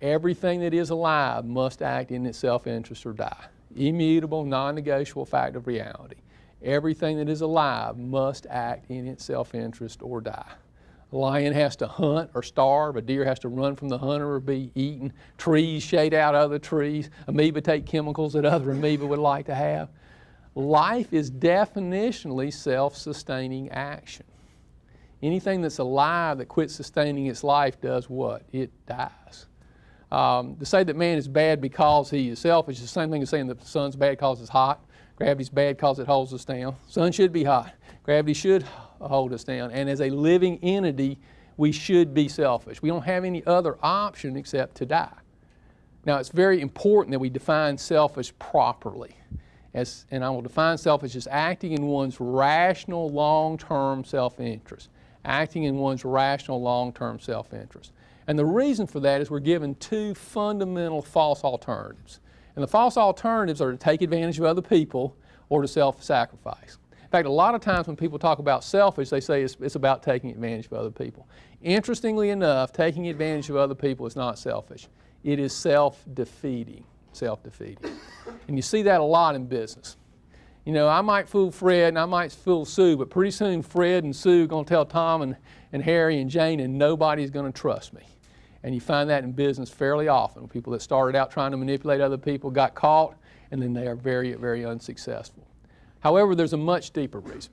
Everything that is alive must act in its self-interest or die. Immutable, non-negotiable fact of reality. Everything that is alive must act in its self-interest or die. A lion has to hunt or starve. A deer has to run from the hunter or be eaten. Trees shade out other trees. Amoeba take chemicals that other amoeba would like to have. Life is definitionally self-sustaining action. Anything that's alive that quits sustaining its life does what? It dies. To say that man is bad because he is selfish is the same thing as saying that the sun's bad because it's hot. Gravity's bad because it holds us down. Sun should be hot. Gravity should hold us down. And as a living entity, we should be selfish. We don't have any other option except to die. Now, it's very important that we define selfish properly. And I will define selfish as acting in one's rational long-term self-interest. Acting in one's rational long-term self-interest. And the reason for that is we're given 2 fundamental false alternatives. And the false alternatives are to take advantage of other people or to self-sacrifice. In fact, a lot of times when people talk about selfish, they say it's about taking advantage of other people. Interestingly enough, taking advantage of other people is not selfish. It is self-defeating. Self-defeating. And you see that a lot in business. I might fool Fred and I might fool Sue, but pretty soon Fred and Sue are going to tell Tom and Harry and Jane, and nobody's going to trust me. And you find that in business fairly often. People that started out trying to manipulate other people got caught, and then they are very, very unsuccessful. However, there's a much deeper reason.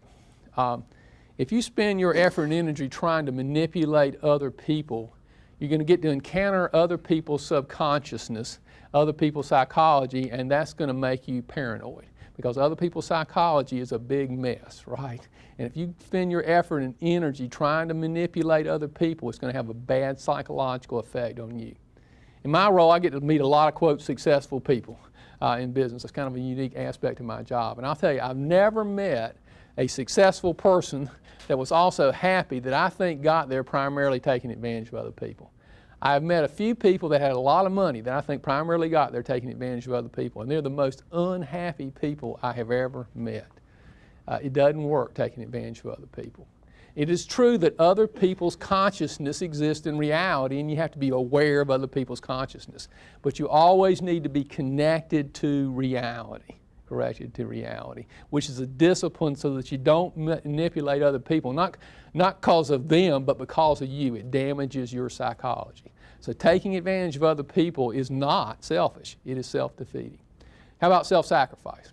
If you spend your effort and energy trying to manipulate other people, you're going to get to encounter other people's subconsciousness, other people's psychology, and that's going to make you paranoid. Because other people's psychology is a big mess, right? And if you spend your effort and energy trying to manipulate other people, it's going to have a bad psychological effect on you. In my role, I get to meet a lot of, quote, successful people in business. It's kind of a unique aspect of my job. And I'll tell you, I've never met a successful person that was also happy that I think got there primarily taking advantage of other people. I've met a few people that had a lot of money that I think primarily got there taking advantage of other people, and they're the most unhappy people I have ever met. It doesn't work taking advantage of other people. It is true that other people's consciousness exists in reality, and you have to be aware of other people's consciousness. But you always need to be connected to reality, which is a discipline so that you don't manipulate other people, not because of them, but because of you. It damages your psychology. So taking advantage of other people is not selfish. It is self-defeating. How about self-sacrifice?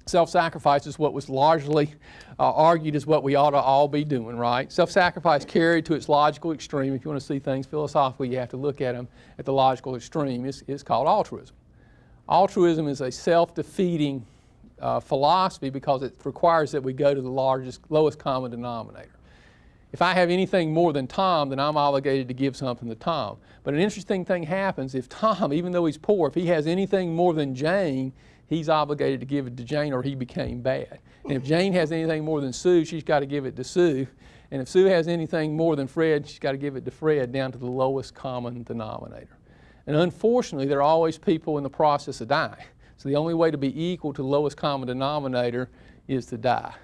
Self-sacrifice is what was largely argued as what we ought to all be doing, right? Self-sacrifice carried to its logical extreme. If you want to see things philosophically, you have to look at them at the logical extreme. It's called altruism. Altruism is a self-defeating philosophy because it requires that we go to the lowest common denominator. If I have anything more than Tom, then I'm obligated to give something to Tom. But an interesting thing happens if Tom, even though he's poor, if he has anything more than Jane, he's obligated to give it to Jane or he became bad. And if Jane has anything more than Sue, she's got to give it to Sue. And if Sue has anything more than Fred, she's got to give it to Fred down to the lowest common denominator. And unfortunately, there are always people in the process of dying. So the only way to be equal to the lowest common denominator is to die.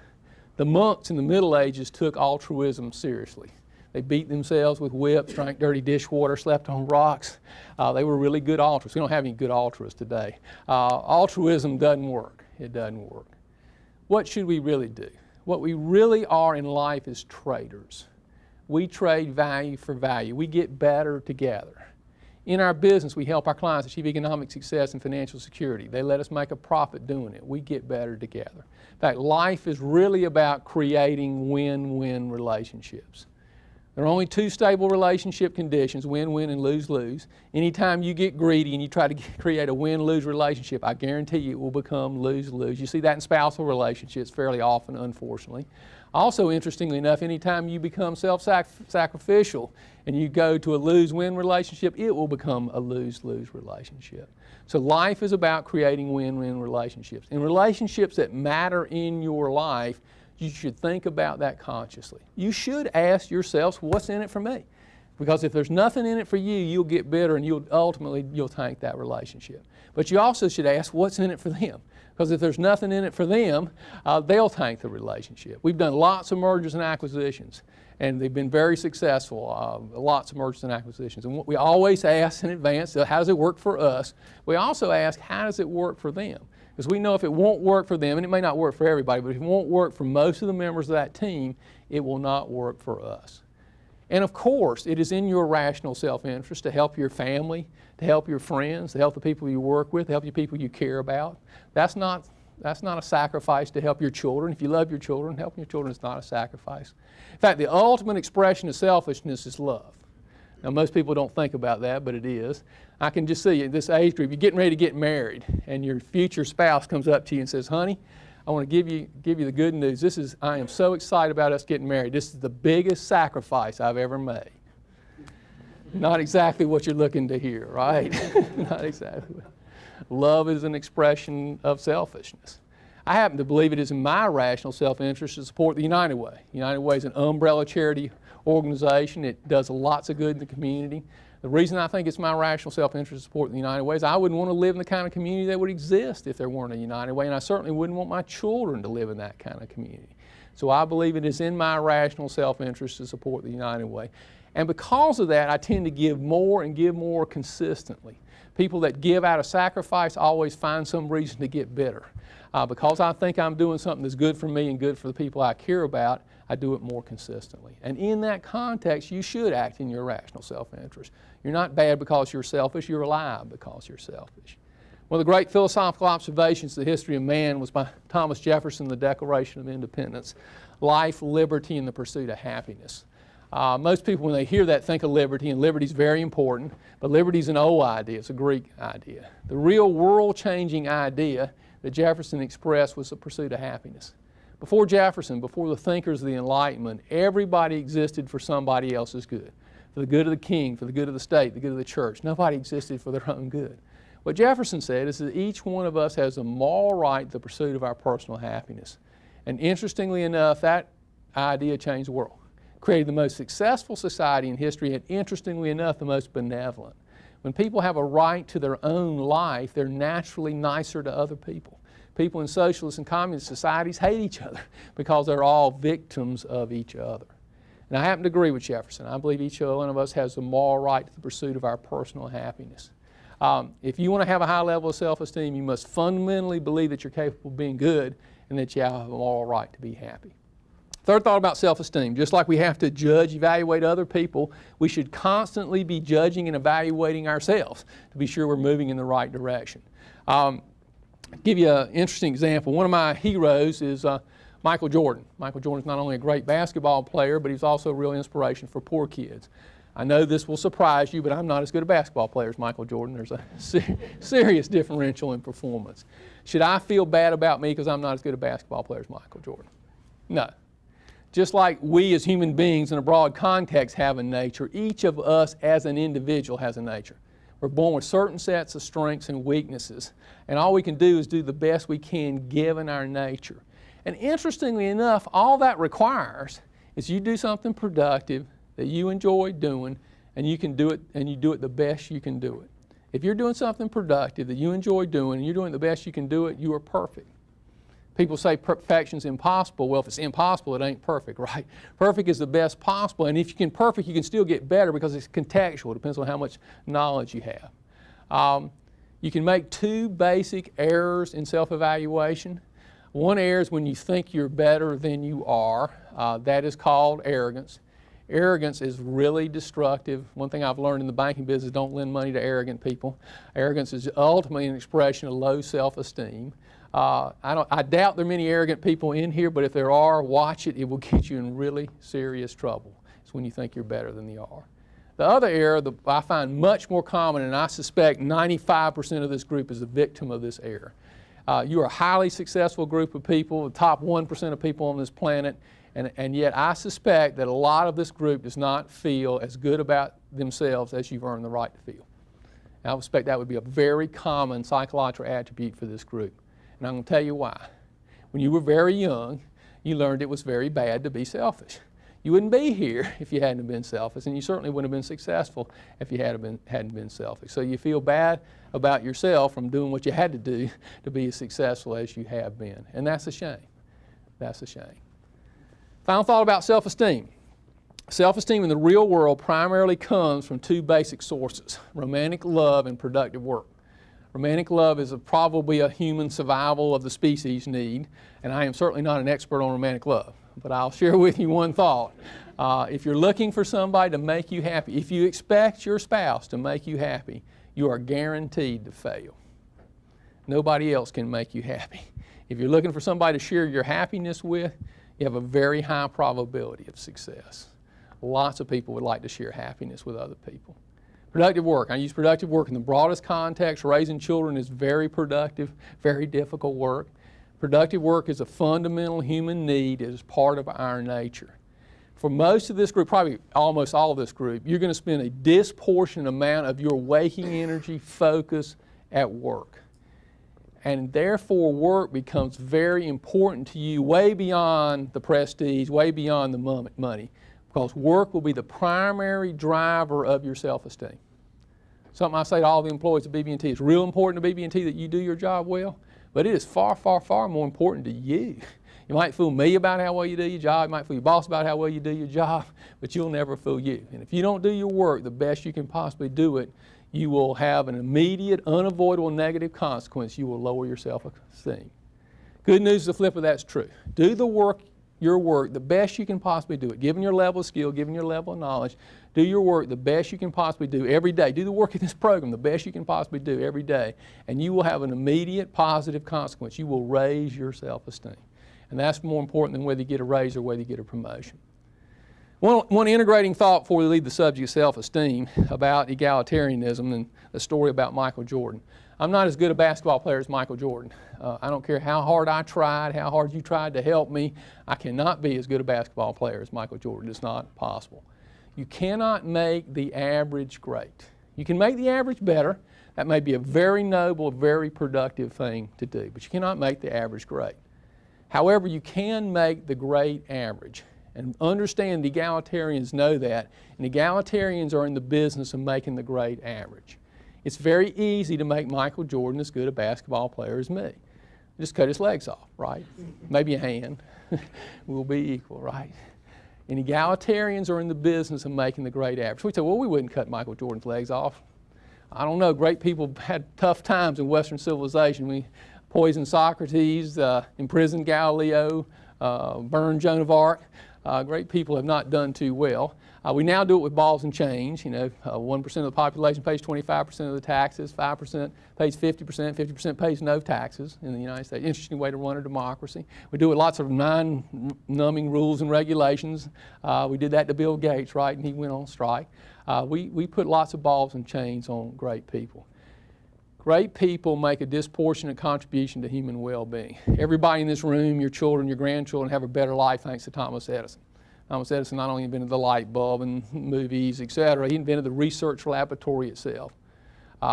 The monks in the Middle Ages took altruism seriously. They beat themselves with whips, drank dirty dishwater, slept on rocks. They were really good altruists. We don't have any good altruists today. Altruism doesn't work. It doesn't work. What should we really do? What we really are in life is traders. We trade value for value. We get better together. In our business, we help our clients achieve economic success and financial security. They let us make a profit doing it. We get better together. In fact, life is really about creating win-win relationships. There are only two stable relationship conditions, win-win and lose-lose. Anytime you get greedy and you try to create a win-lose relationship, I guarantee you it will become lose-lose. You see that in spousal relationships fairly often, unfortunately. Also, interestingly enough, anytime you become self-sacrificial and you go to a lose-win relationship, it will become a lose-lose relationship. So life is about creating win-win relationships. In relationships that matter in your life, you should think about that consciously. You should ask yourselves, what's in it for me? Because if there's nothing in it for you, you'll get bitter and you'll tank that relationship. But you also should ask, what's in it for them? Because if there's nothing in it for them, they'll tank the relationship. We've done lots of mergers and acquisitions, and they've been very successful, lots of mergers and acquisitions. And we always ask in advance, how does it work for us? We also ask, how does it work for them? Because we know if it won't work for them, and it may not work for everybody, but if it won't work for most of the members of that team, it will not work for us. And of course, it is in your rational self-interest to help your family, to help your friends, to help the people you work with, to help the people you care about. That's not a sacrifice to help your children. If you love your children, helping your children is not a sacrifice. In fact, the ultimate expression of selfishness is love. Now, most people don't think about that, but it is. I can just see in this age group, you're getting ready to get married, and your future spouse comes up to you and says, honey, I want to give you the good news. I am so excited about us getting married. This is the biggest sacrifice I've ever made. Not exactly what you're looking to hear, right? Not exactly. Love is an expression of selfishness. I happen to believe it is in my rational self-interest to support the United Way. United Way is an umbrella charity organization. It does lots of good in the community. The reason I think it's my rational self-interest to support the United Way is I wouldn't want to live in the kind of community that would exist if there weren't a United Way, and I certainly wouldn't want my children to live in that kind of community. So I believe it is in my rational self-interest to support the United Way. And because of that, I tend to give more and give more consistently. People that give out of sacrifice always find some reason to get bitter. Because I think I'm doing something that's good for me and good for the people I care about, I do it more consistently. And in that context, you should act in your rational self-interest. You're not bad because you're selfish, you're alive because you're selfish. One of the great philosophical observations of the history of man was by Thomas Jefferson, the Declaration of Independence. Life, liberty, and the pursuit of happiness. Most people, when they hear that, think of liberty, and liberty is very important, but liberty is an old idea, it's a Greek idea. The real world-changing idea that Jefferson expressed was the pursuit of happiness. Before Jefferson, before the thinkers of the Enlightenment, everybody existed for somebody else's good. For the good of the king, for the good of the state, the good of the church. Nobody existed for their own good. What Jefferson said is that each one of us has a moral right to the pursuit of our personal happiness. And interestingly enough, that idea changed the world. Created the most successful society in history, and interestingly enough, the most benevolent. When people have a right to their own life, they're naturally nicer to other people. People in socialist and communist societies hate each other because they're all victims of each other. And I happen to agree with Jefferson. I believe each one of us has the moral right to the pursuit of our personal happiness. If you want to have a high level of self-esteem, you must fundamentally believe that you're capable of being good and that you have a moral right to be happy. Third thought about self-esteem, just like we have to judge, evaluate other people, we should constantly be judging and evaluating ourselves to be sure we're moving in the right direction. I'll give you an interesting example. One of my heroes is Michael Jordan. Michael Jordan is not only a great basketball player, but he's also a real inspiration for poor kids. I know this will surprise you, but I'm not as good a basketball player as Michael Jordan. There's a serious differential in performance. Should I feel bad about me because I'm not as good a basketball player as Michael Jordan? No. Just like we as human beings in a broad context have a nature, each of us as an individual has a nature. We're born with certain sets of strengths and weaknesses, and all we can do is do the best we can given our nature. And interestingly enough, all that requires is you do something productive that you enjoy doing, and you can do it, and you do it the best you can do it. If you're doing something productive that you enjoy doing, and you're doing the best you can do it, you are perfect. People say perfection's impossible. Well, if it's impossible, it ain't perfect, right? Perfect is the best possible, and if you can perfect, you can still get better because it's contextual. It depends on how much knowledge you have. You can make two basic errors in self-evaluation. One error is when you think you're better than you are. That is called arrogance. Arrogance is really destructive. One thing I've learned in the banking business, don't lend money to arrogant people. Arrogance is ultimately an expression of low self-esteem. I doubt there are many arrogant people in here, but if there are, watch it. It will get you in really serious trouble. It's when you think you're better than you are. The other error that I find much more common, and I suspect 95% of this group is a victim of this error. You are a highly successful group of people, the top 1% of people on this planet, and yet I suspect that a lot of this group does not feel as good about themselves as you've earned the right to feel. And I would expect that would be a very common psychological attribute for this group. And I'm going to tell you why. When you were very young, you learned it was very bad to be selfish. You wouldn't be here if you hadn't been selfish, and you certainly wouldn't have been successful if you hadn't been selfish. So you feel bad about yourself from doing what you had to do to be as successful as you have been. And that's a shame. That's a shame. Final thought about self-esteem. Self-esteem in the real world primarily comes from two basic sources: romantic love and productive work. Romantic love is probably a human survival of the species need, and I am certainly not an expert on romantic love, but I'll share with you one thought. If you're looking for somebody to make you happy, if you expect your spouse to make you happy, you are guaranteed to fail. Nobody else can make you happy. If you're looking for somebody to share your happiness with, you have a very high probability of success. Lots of people would like to share happiness with other people. Productive work. I use productive work in the broadest context. Raising children is very productive, very difficult work. Productive work is a fundamental human need. It is part of our nature. For most of this group, probably almost all of this group, you're going to spend a disproportionate amount of your waking energy focus at work. And therefore, work becomes very important to you way beyond the prestige, way beyond the money. Because work will be the primary driver of your self-esteem. Something I say to all the employees at BB&T, it's real important to BB&T that you do your job well, but it is far, far, far more important to you. You might fool me about how well you do your job, you might fool your boss about how well you do your job, but you'll never fool you. And if you don't do your work the best you can possibly do it, you will have an immediate, unavoidable negative consequence. You will lower your self-esteem. Good news, the flip of that's true. Do the work, your work, the best you can possibly do it. Given your level of skill, given your level of knowledge, do your work the best you can possibly do every day. Do the work in this program the best you can possibly do every day, and you will have an immediate positive consequence. You will raise your self-esteem. And that's more important than whether you get a raise or whether you get a promotion. One integrating thought before we leave the subject of self-esteem about egalitarianism and the story about Michael Jordan. I'm not as good a basketball player as Michael Jordan. I don't care how hard I tried, how hard you tried to help me. I cannot be as good a basketball player as Michael Jordan. It's not possible. You cannot make the average great. You can make the average better. That may be a very noble, very productive thing to do, but you cannot make the average great. However, you can make the great average. And understand the egalitarians know that, and egalitarians are in the business of making the great average. It's very easy to make Michael Jordan as good a basketball player as me. Just cut his legs off, right? Maybe a hand. We'll be equal, right? And egalitarians are in the business of making the great average. We say, well, we wouldn't cut Michael Jordan's legs off. I don't know. Great people had tough times in Western civilization. We poisoned Socrates, imprisoned Galileo, burned Joan of Arc. Great people have not done too well. We now do it with balls and chains. 1% of the population pays 25% of the taxes, 5% pays 50%, 50% pays no taxes in the United States. Interesting way to run a democracy. We do it with lots of non-numbing rules and regulations. We did that to Bill Gates, right, and he went on strike. We put lots of balls and chains on great people. Great people make a disproportionate contribution to human well-being. Everybody in this room, your children, your grandchildren, have a better life thanks to Thomas Edison. Thomas Edison not only invented the light bulb and movies, etc., he invented the research laboratory itself.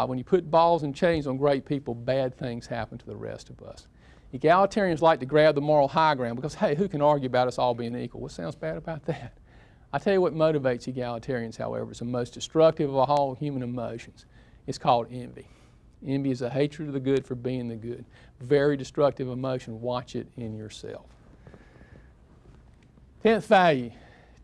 When you put balls and chains on great people, bad things happen to the rest of us. Egalitarians like to grab the moral high ground because, hey, who can argue about us all being equal? What sounds bad about that? I tell you what motivates egalitarians, however. It's the most destructive of all human emotions. It's called envy. Envy is a hatred of the good for being the good. Very destructive emotion. Watch it in yourself. 10th value,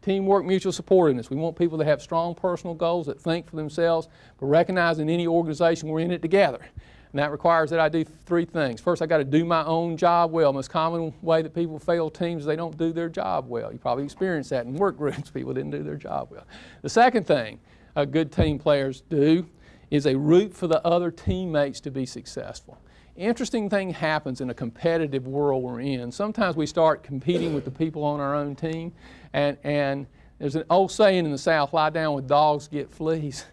teamwork, mutual supportiveness. We want people to have strong personal goals, that think for themselves, but recognize in any organization we're in it together. And that requires that I do three things. First, I got to do my own job well. The most common way that people fail teams is they don't do their job well. You probably experienced that in work groups. People didn't do their job well. The second thing good team players do is they root for the other teammates to be successful. Interesting thing happens in a competitive world we're in. Sometimes we start competing with the people on our own team, and there's an old saying in the South, lie down with dogs, get fleas.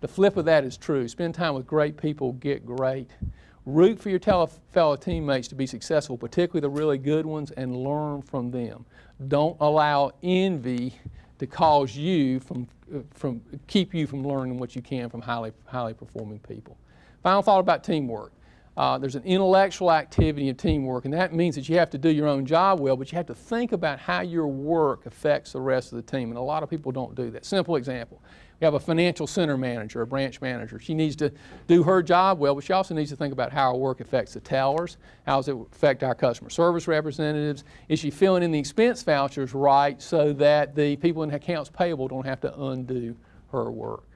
The flip of that is true. Spend time with great people, get great. Root for your fellow teammates to be successful, particularly the really good ones, and learn from them. Don't allow envy to cause you keep you from learning what you can from highly performing people. Final thought about teamwork. There's an intellectual activity in teamwork, and that means that you have to do your own job well, but you have to think about how your work affects the rest of the team, and a lot of people don't do that. Simple example. We have a financial center manager, a branch manager. She needs to do her job well, but she also needs to think about how her work affects the tellers, how does it affect our customer service representatives, is she filling in the expense vouchers right so that the people in accounts payable don't have to undo her work.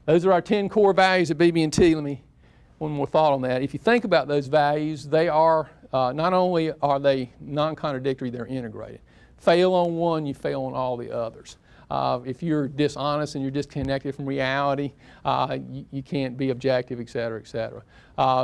Those are our 10 core values at BB&T. Let me one more thought on that. If you think about those values, they are not only are they non-contradictory, they're integrated. Fail on one, you fail on all the others. If you're dishonest and you're disconnected from reality, you can't be objective, et cetera, et cetera.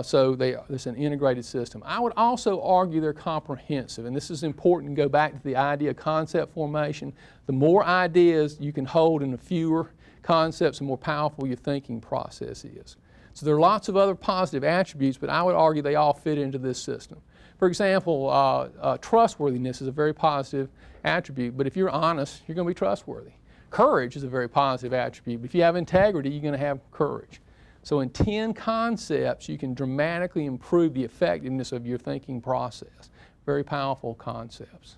So it's an integrated system. I would also argue they're comprehensive, and this is important to go back to the idea of concept formation. The more ideas you can hold in the fewer concepts, the more powerful your thinking process is. So there are lots of other positive attributes, but I would argue they all fit into this system. For example, trustworthiness is a very positive attribute, but if you're honest, you're going to be trustworthy. Courage is a very positive attribute, but if you have integrity, you're going to have courage. So in 10 concepts, you can dramatically improve the effectiveness of your thinking process. Very powerful concepts.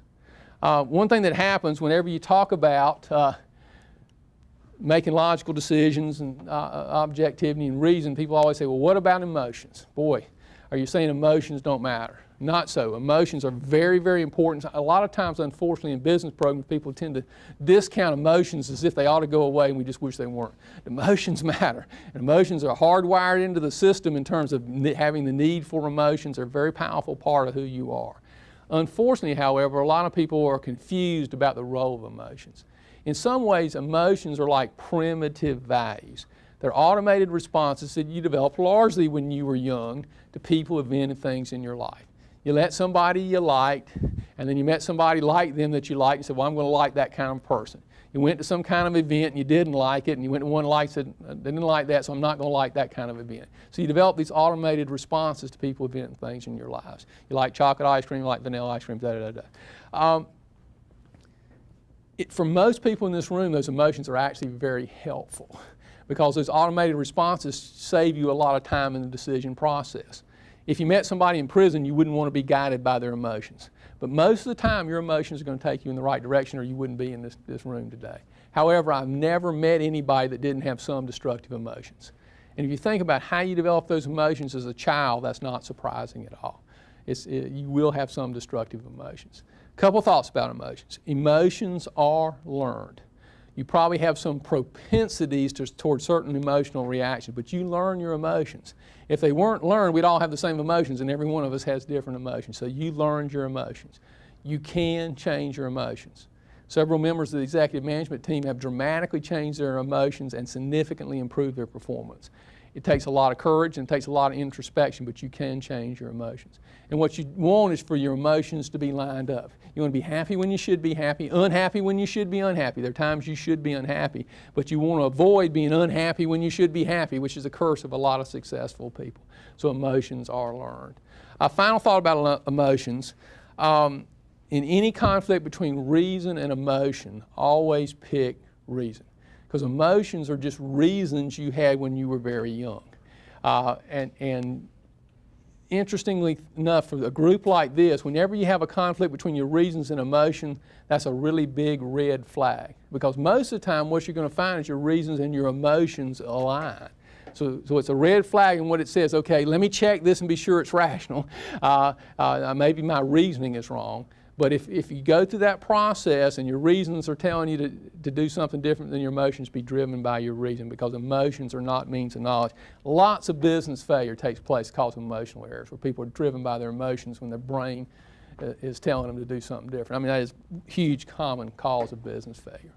One thing that happens whenever you talk about making logical decisions and objectivity and reason, people always say, well, what about emotions? Boy, are you saying emotions don't matter? Not so. Emotions are very, very important. A lot of times, unfortunately, in business programs, people tend to discount emotions as if they ought to go away and we just wish they weren't. Emotions matter. And emotions are hardwired into the system in terms of having the need for emotions. They're a very powerful part of who you are. Unfortunately, however, a lot of people are confused about the role of emotions. In some ways, emotions are like primitive values. They're automated responses that you developed largely when you were young to people, events, and things in your life. You met somebody you liked, and then you met somebody like them that you liked, and said, well, I'm going to like that kind of person. You went to some kind of event and you didn't like it, and you went to one and said, I didn't like that, so I'm not going to like that kind of event. So you develop these automated responses to people, events, and things in your lives. You like chocolate ice cream, you like vanilla ice cream, For most people in this room, those emotions are actually very helpful because those automated responses save you a lot of time in the decision process. If you met somebody in prison, you wouldn't want to be guided by their emotions. But most of the time, your emotions are going to take you in the right direction or you wouldn't be in this room today. However, I've never met anybody that didn't have some destructive emotions. And if you think about how you develop those emotions as a child, that's not surprising at all. You will have some destructive emotions. A couple thoughts about emotions. Emotions are learned. You probably have some propensities towards certain emotional reactions, but you learn your emotions. If they weren't learned, we'd all have the same emotions, and every one of us has different emotions. So you learned your emotions. You can change your emotions. Several members of the executive management team have dramatically changed their emotions and significantly improved their performance. It takes a lot of courage and it takes a lot of introspection, but you can change your emotions. And what you want is for your emotions to be lined up. You want to be happy when you should be happy, unhappy when you should be unhappy. There are times you should be unhappy, but you want to avoid being unhappy when you should be happy, which is a curse of a lot of successful people. So emotions are learned. A final thought about emotions. In any conflict between reason and emotion, always pick reason. Because emotions are just reasons you had when you were very young. And interestingly enough, for a group like this, whenever you have a conflict between your reasons and emotion, that's a really big red flag. Because most of the time what you're going to find is your reasons and your emotions align. So it's a red flag in what it says, okay, let me check this and be sure it's rational. Maybe my reasoning is wrong. But if you go through that process and your reasons are telling you to do something different than your emotions, be driven by your reason, because emotions are not means of knowledge. Lots of business failure takes place because of emotional errors, where people are driven by their emotions when their brain is telling them to do something different. I mean, that is a huge common cause of business failure.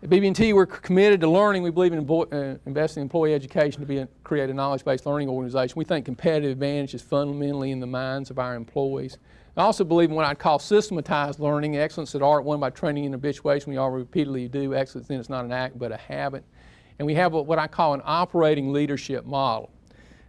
At BB&T, we're committed to learning. We believe in investing in employee education to create a knowledge-based learning organization. We think competitive advantage is fundamentally in the minds of our employees. I also believe in what I'd call systematized learning, excellence at art, won by training in habituation. We all repeatedly do. Excellence then is not an act but a habit. And we have what I call an operating leadership model.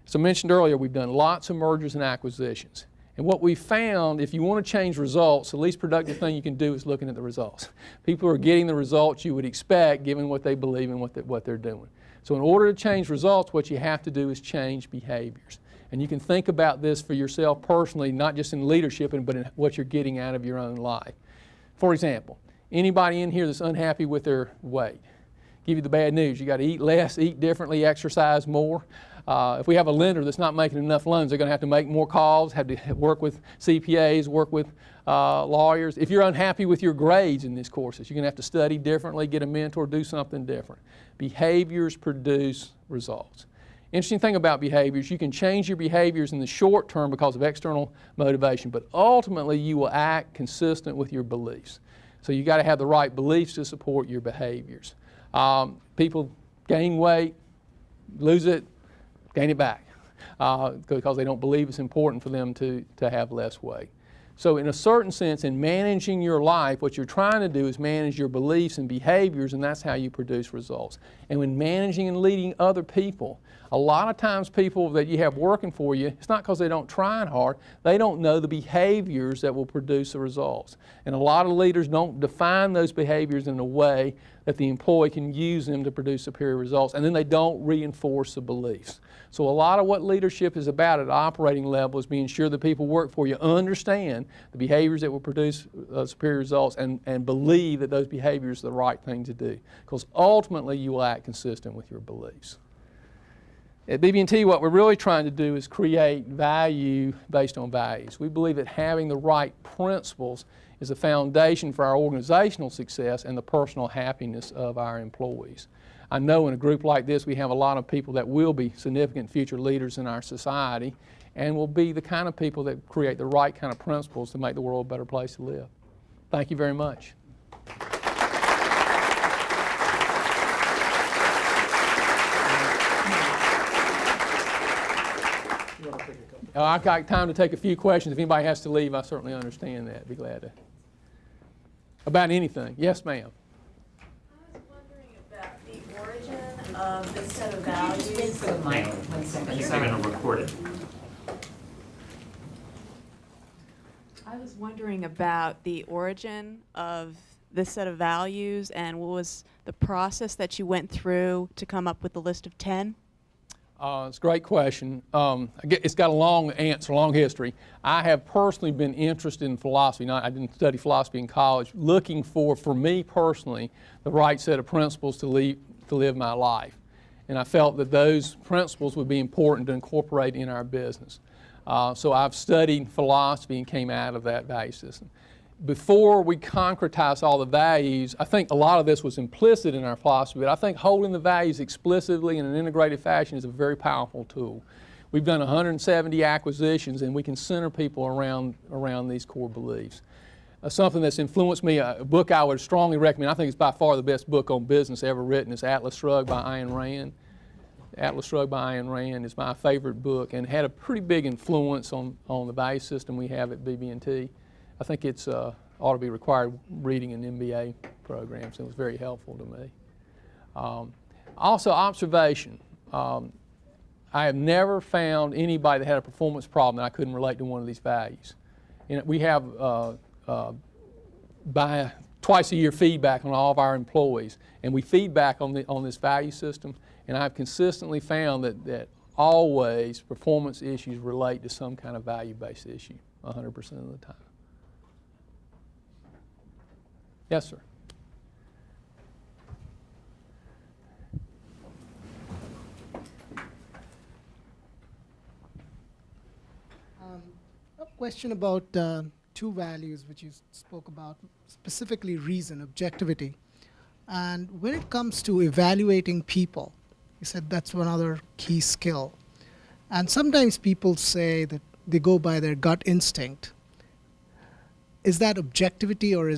So I mentioned earlier, we've done lots of mergers and acquisitions. And what we found, if you want to change results, the least productive thing you can do is looking at the results. People are getting the results you would expect given what they believe and what they're doing. So in order to change results, what you have to do is change behaviors. And you can think about this for yourself personally, not just in leadership, but in what you're getting out of your own life. For example, anybody in here that's unhappy with their weight? Give you the bad news. You got to eat less, eat differently, exercise more. If we have a lender that's not making enough loans, they're going to have to make more calls, have to work with CPAs, work with lawyers. If you're unhappy with your grades in these courses, you're going to have to study differently, get a mentor, do something different. Behaviors produce results. Interesting thing about behaviors, you can change your behaviors in the short term because of external motivation, but ultimately you will act consistent with your beliefs. So you got to have the right beliefs to support your behaviors. People gain weight, lose it, gain it back because they don't believe it's important for them to have less weight. So in a certain sense, in managing your life, what you're trying to do is manage your beliefs and behaviors, and that's how you produce results. And when managing and leading other people, a lot of times people that you have working for you, it's not because they don't try hard, they don't know the behaviors that will produce the results. And a lot of leaders don't define those behaviors in a way that the employee can use them to produce superior results, and then they don't reinforce the beliefs. So a lot of what leadership is about at operating level is being sure the people work for you understand the behaviors that will produce superior results and believe that those behaviors are the right thing to do. Because ultimately you will act consistent with your beliefs. At BB&T, what we're really trying to do is create value based on values. We believe that having the right principles is a foundation for our organizational success and the personal happiness of our employees. I know in a group like this we have a lot of people that will be significant future leaders in our society and will be the kind of people that create the right kind of principles to make the world a better place to live. Thank you very much. I've got time to take a few questions. If anybody has to leave, I certainly understand that. Be glad to. About anything. Yes, ma'am. I was wondering about the origin of this set of values. Just wait for the mic 1 second. It's not going to record it. I was wondering about the origin of this set of values and what was the process that you went through to come up with the list of 10? It's a great question. It's got a long answer, long history. I have personally been interested in philosophy. I didn't study philosophy in college, looking for me personally, the right set of principles to live my life. And I felt that those principles would be important to incorporate in our business. So I've studied philosophy and came out of that value system. Before we concretized all the values, I think a lot of this was implicit in our philosophy, but I think holding the values explicitly in an integrated fashion is a very powerful tool. We've done 170 acquisitions and we can center people around these core beliefs. Something that's influenced me, a book I would strongly recommend, I think it's by far the best book on business ever written, is Atlas Shrugged by Ayn Rand. Atlas Shrugged by Ayn Rand is my favorite book and had a pretty big influence on the value system we have at BB&T. I think it's ought to be required reading in MBA programs. It was very helpful to me. Also, observation. I have never found anybody that had a performance problem that I couldn't relate to one of these values. We have twice a year feedback on all of our employees, and we feedback on this value system, and I've consistently found that always performance issues relate to some kind of value-based issue 100% of the time. Yes, sir. A question about two values which you spoke about, specifically reason, objectivity. And when it comes to evaluating people, you said that's one other key skill. And sometimes people say that they go by their gut instinct. Is that objectivity, or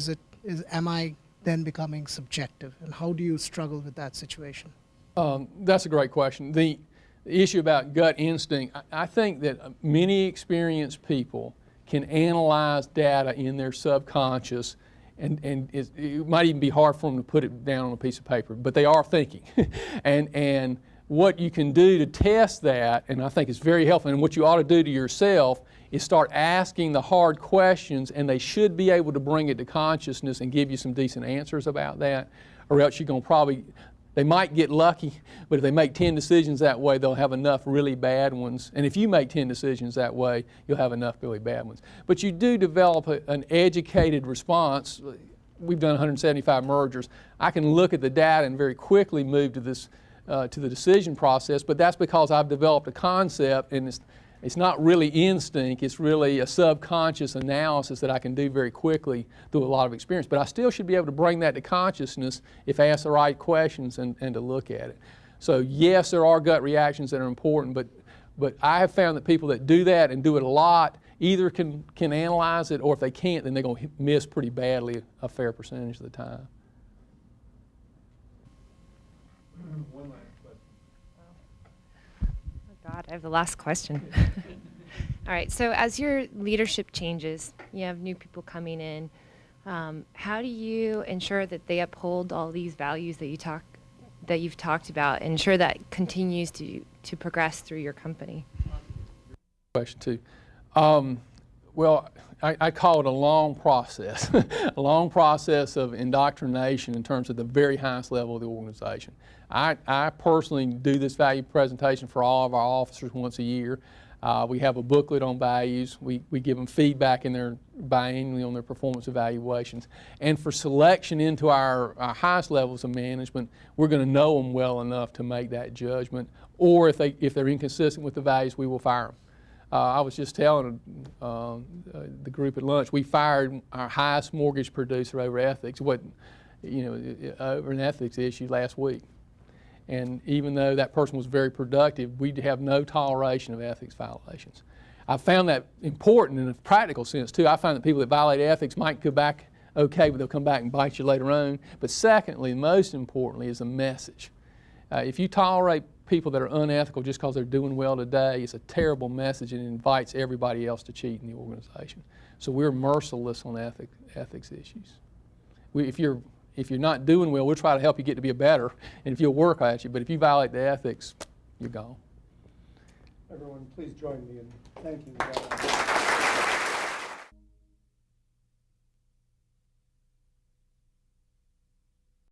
am I then becoming subjective? And how do you struggle with that situation? That's a great question. The issue about gut instinct, I think that many experienced people can analyze data in their subconscious, and it might even be hard for them to put it down on a piece of paper, but they are thinking. and what you can do to test that, and I think it's very helpful, and what you ought to do to yourself is start asking the hard questions, and they should be able to bring it to consciousness and give you some decent answers about that, or else you're going to probably, they might get lucky, but if they make 10 decisions that way, they'll have enough really bad ones. And if you make 10 decisions that way, you'll have enough really bad ones. But you do develop an educated response. We've done 175 mergers. I can look at the data and very quickly move to this, to the decision process, but that's because I've developed a concept, and it's not really instinct, it's really a subconscious analysis that I can do very quickly through a lot of experience. But I still should be able to bring that to consciousness if I ask the right questions and to look at it. So yes, there are gut reactions that are important, but I have found that people that do that and do it a lot either can analyze it, or if they can't, then they're going to miss pretty badly a fair percentage of the time. One last question. Oh God, I have the last question. All right, so as your leadership changes, you have new people coming in, how do you ensure that they uphold all these values that you've talked about, and ensure that continues to progress through your company? Question too. Well, I call it a long process, a long process of indoctrination in terms of the very highest level of the organization. I personally do this value presentation for all of our officers once a year. We have a booklet on values. We give them feedback in their biannually on their performance evaluations. And for selection into our highest levels of management, we're going to know them well enough to make that judgment. Or if they're inconsistent with the values, we will fire them. I was just telling the group at lunch, we fired our highest mortgage producer over ethics, over an ethics issue last week. And even though that person was very productive, we have no toleration of ethics violations. I found that important in a practical sense too. I find that people that violate ethics might go back okay, but they'll come back and bite you later on. But secondly, most importantly, is the message. If you tolerate people that are unethical just because they're doing well today, it's a terrible message, and it invites everybody else to cheat in the organization. So we're merciless on ethics issues. If you're not doing well, we'll try to help you get to be a better, and if you'll work at you, but if you violate the ethics, you're gone. Everyone, please join me in thanking God.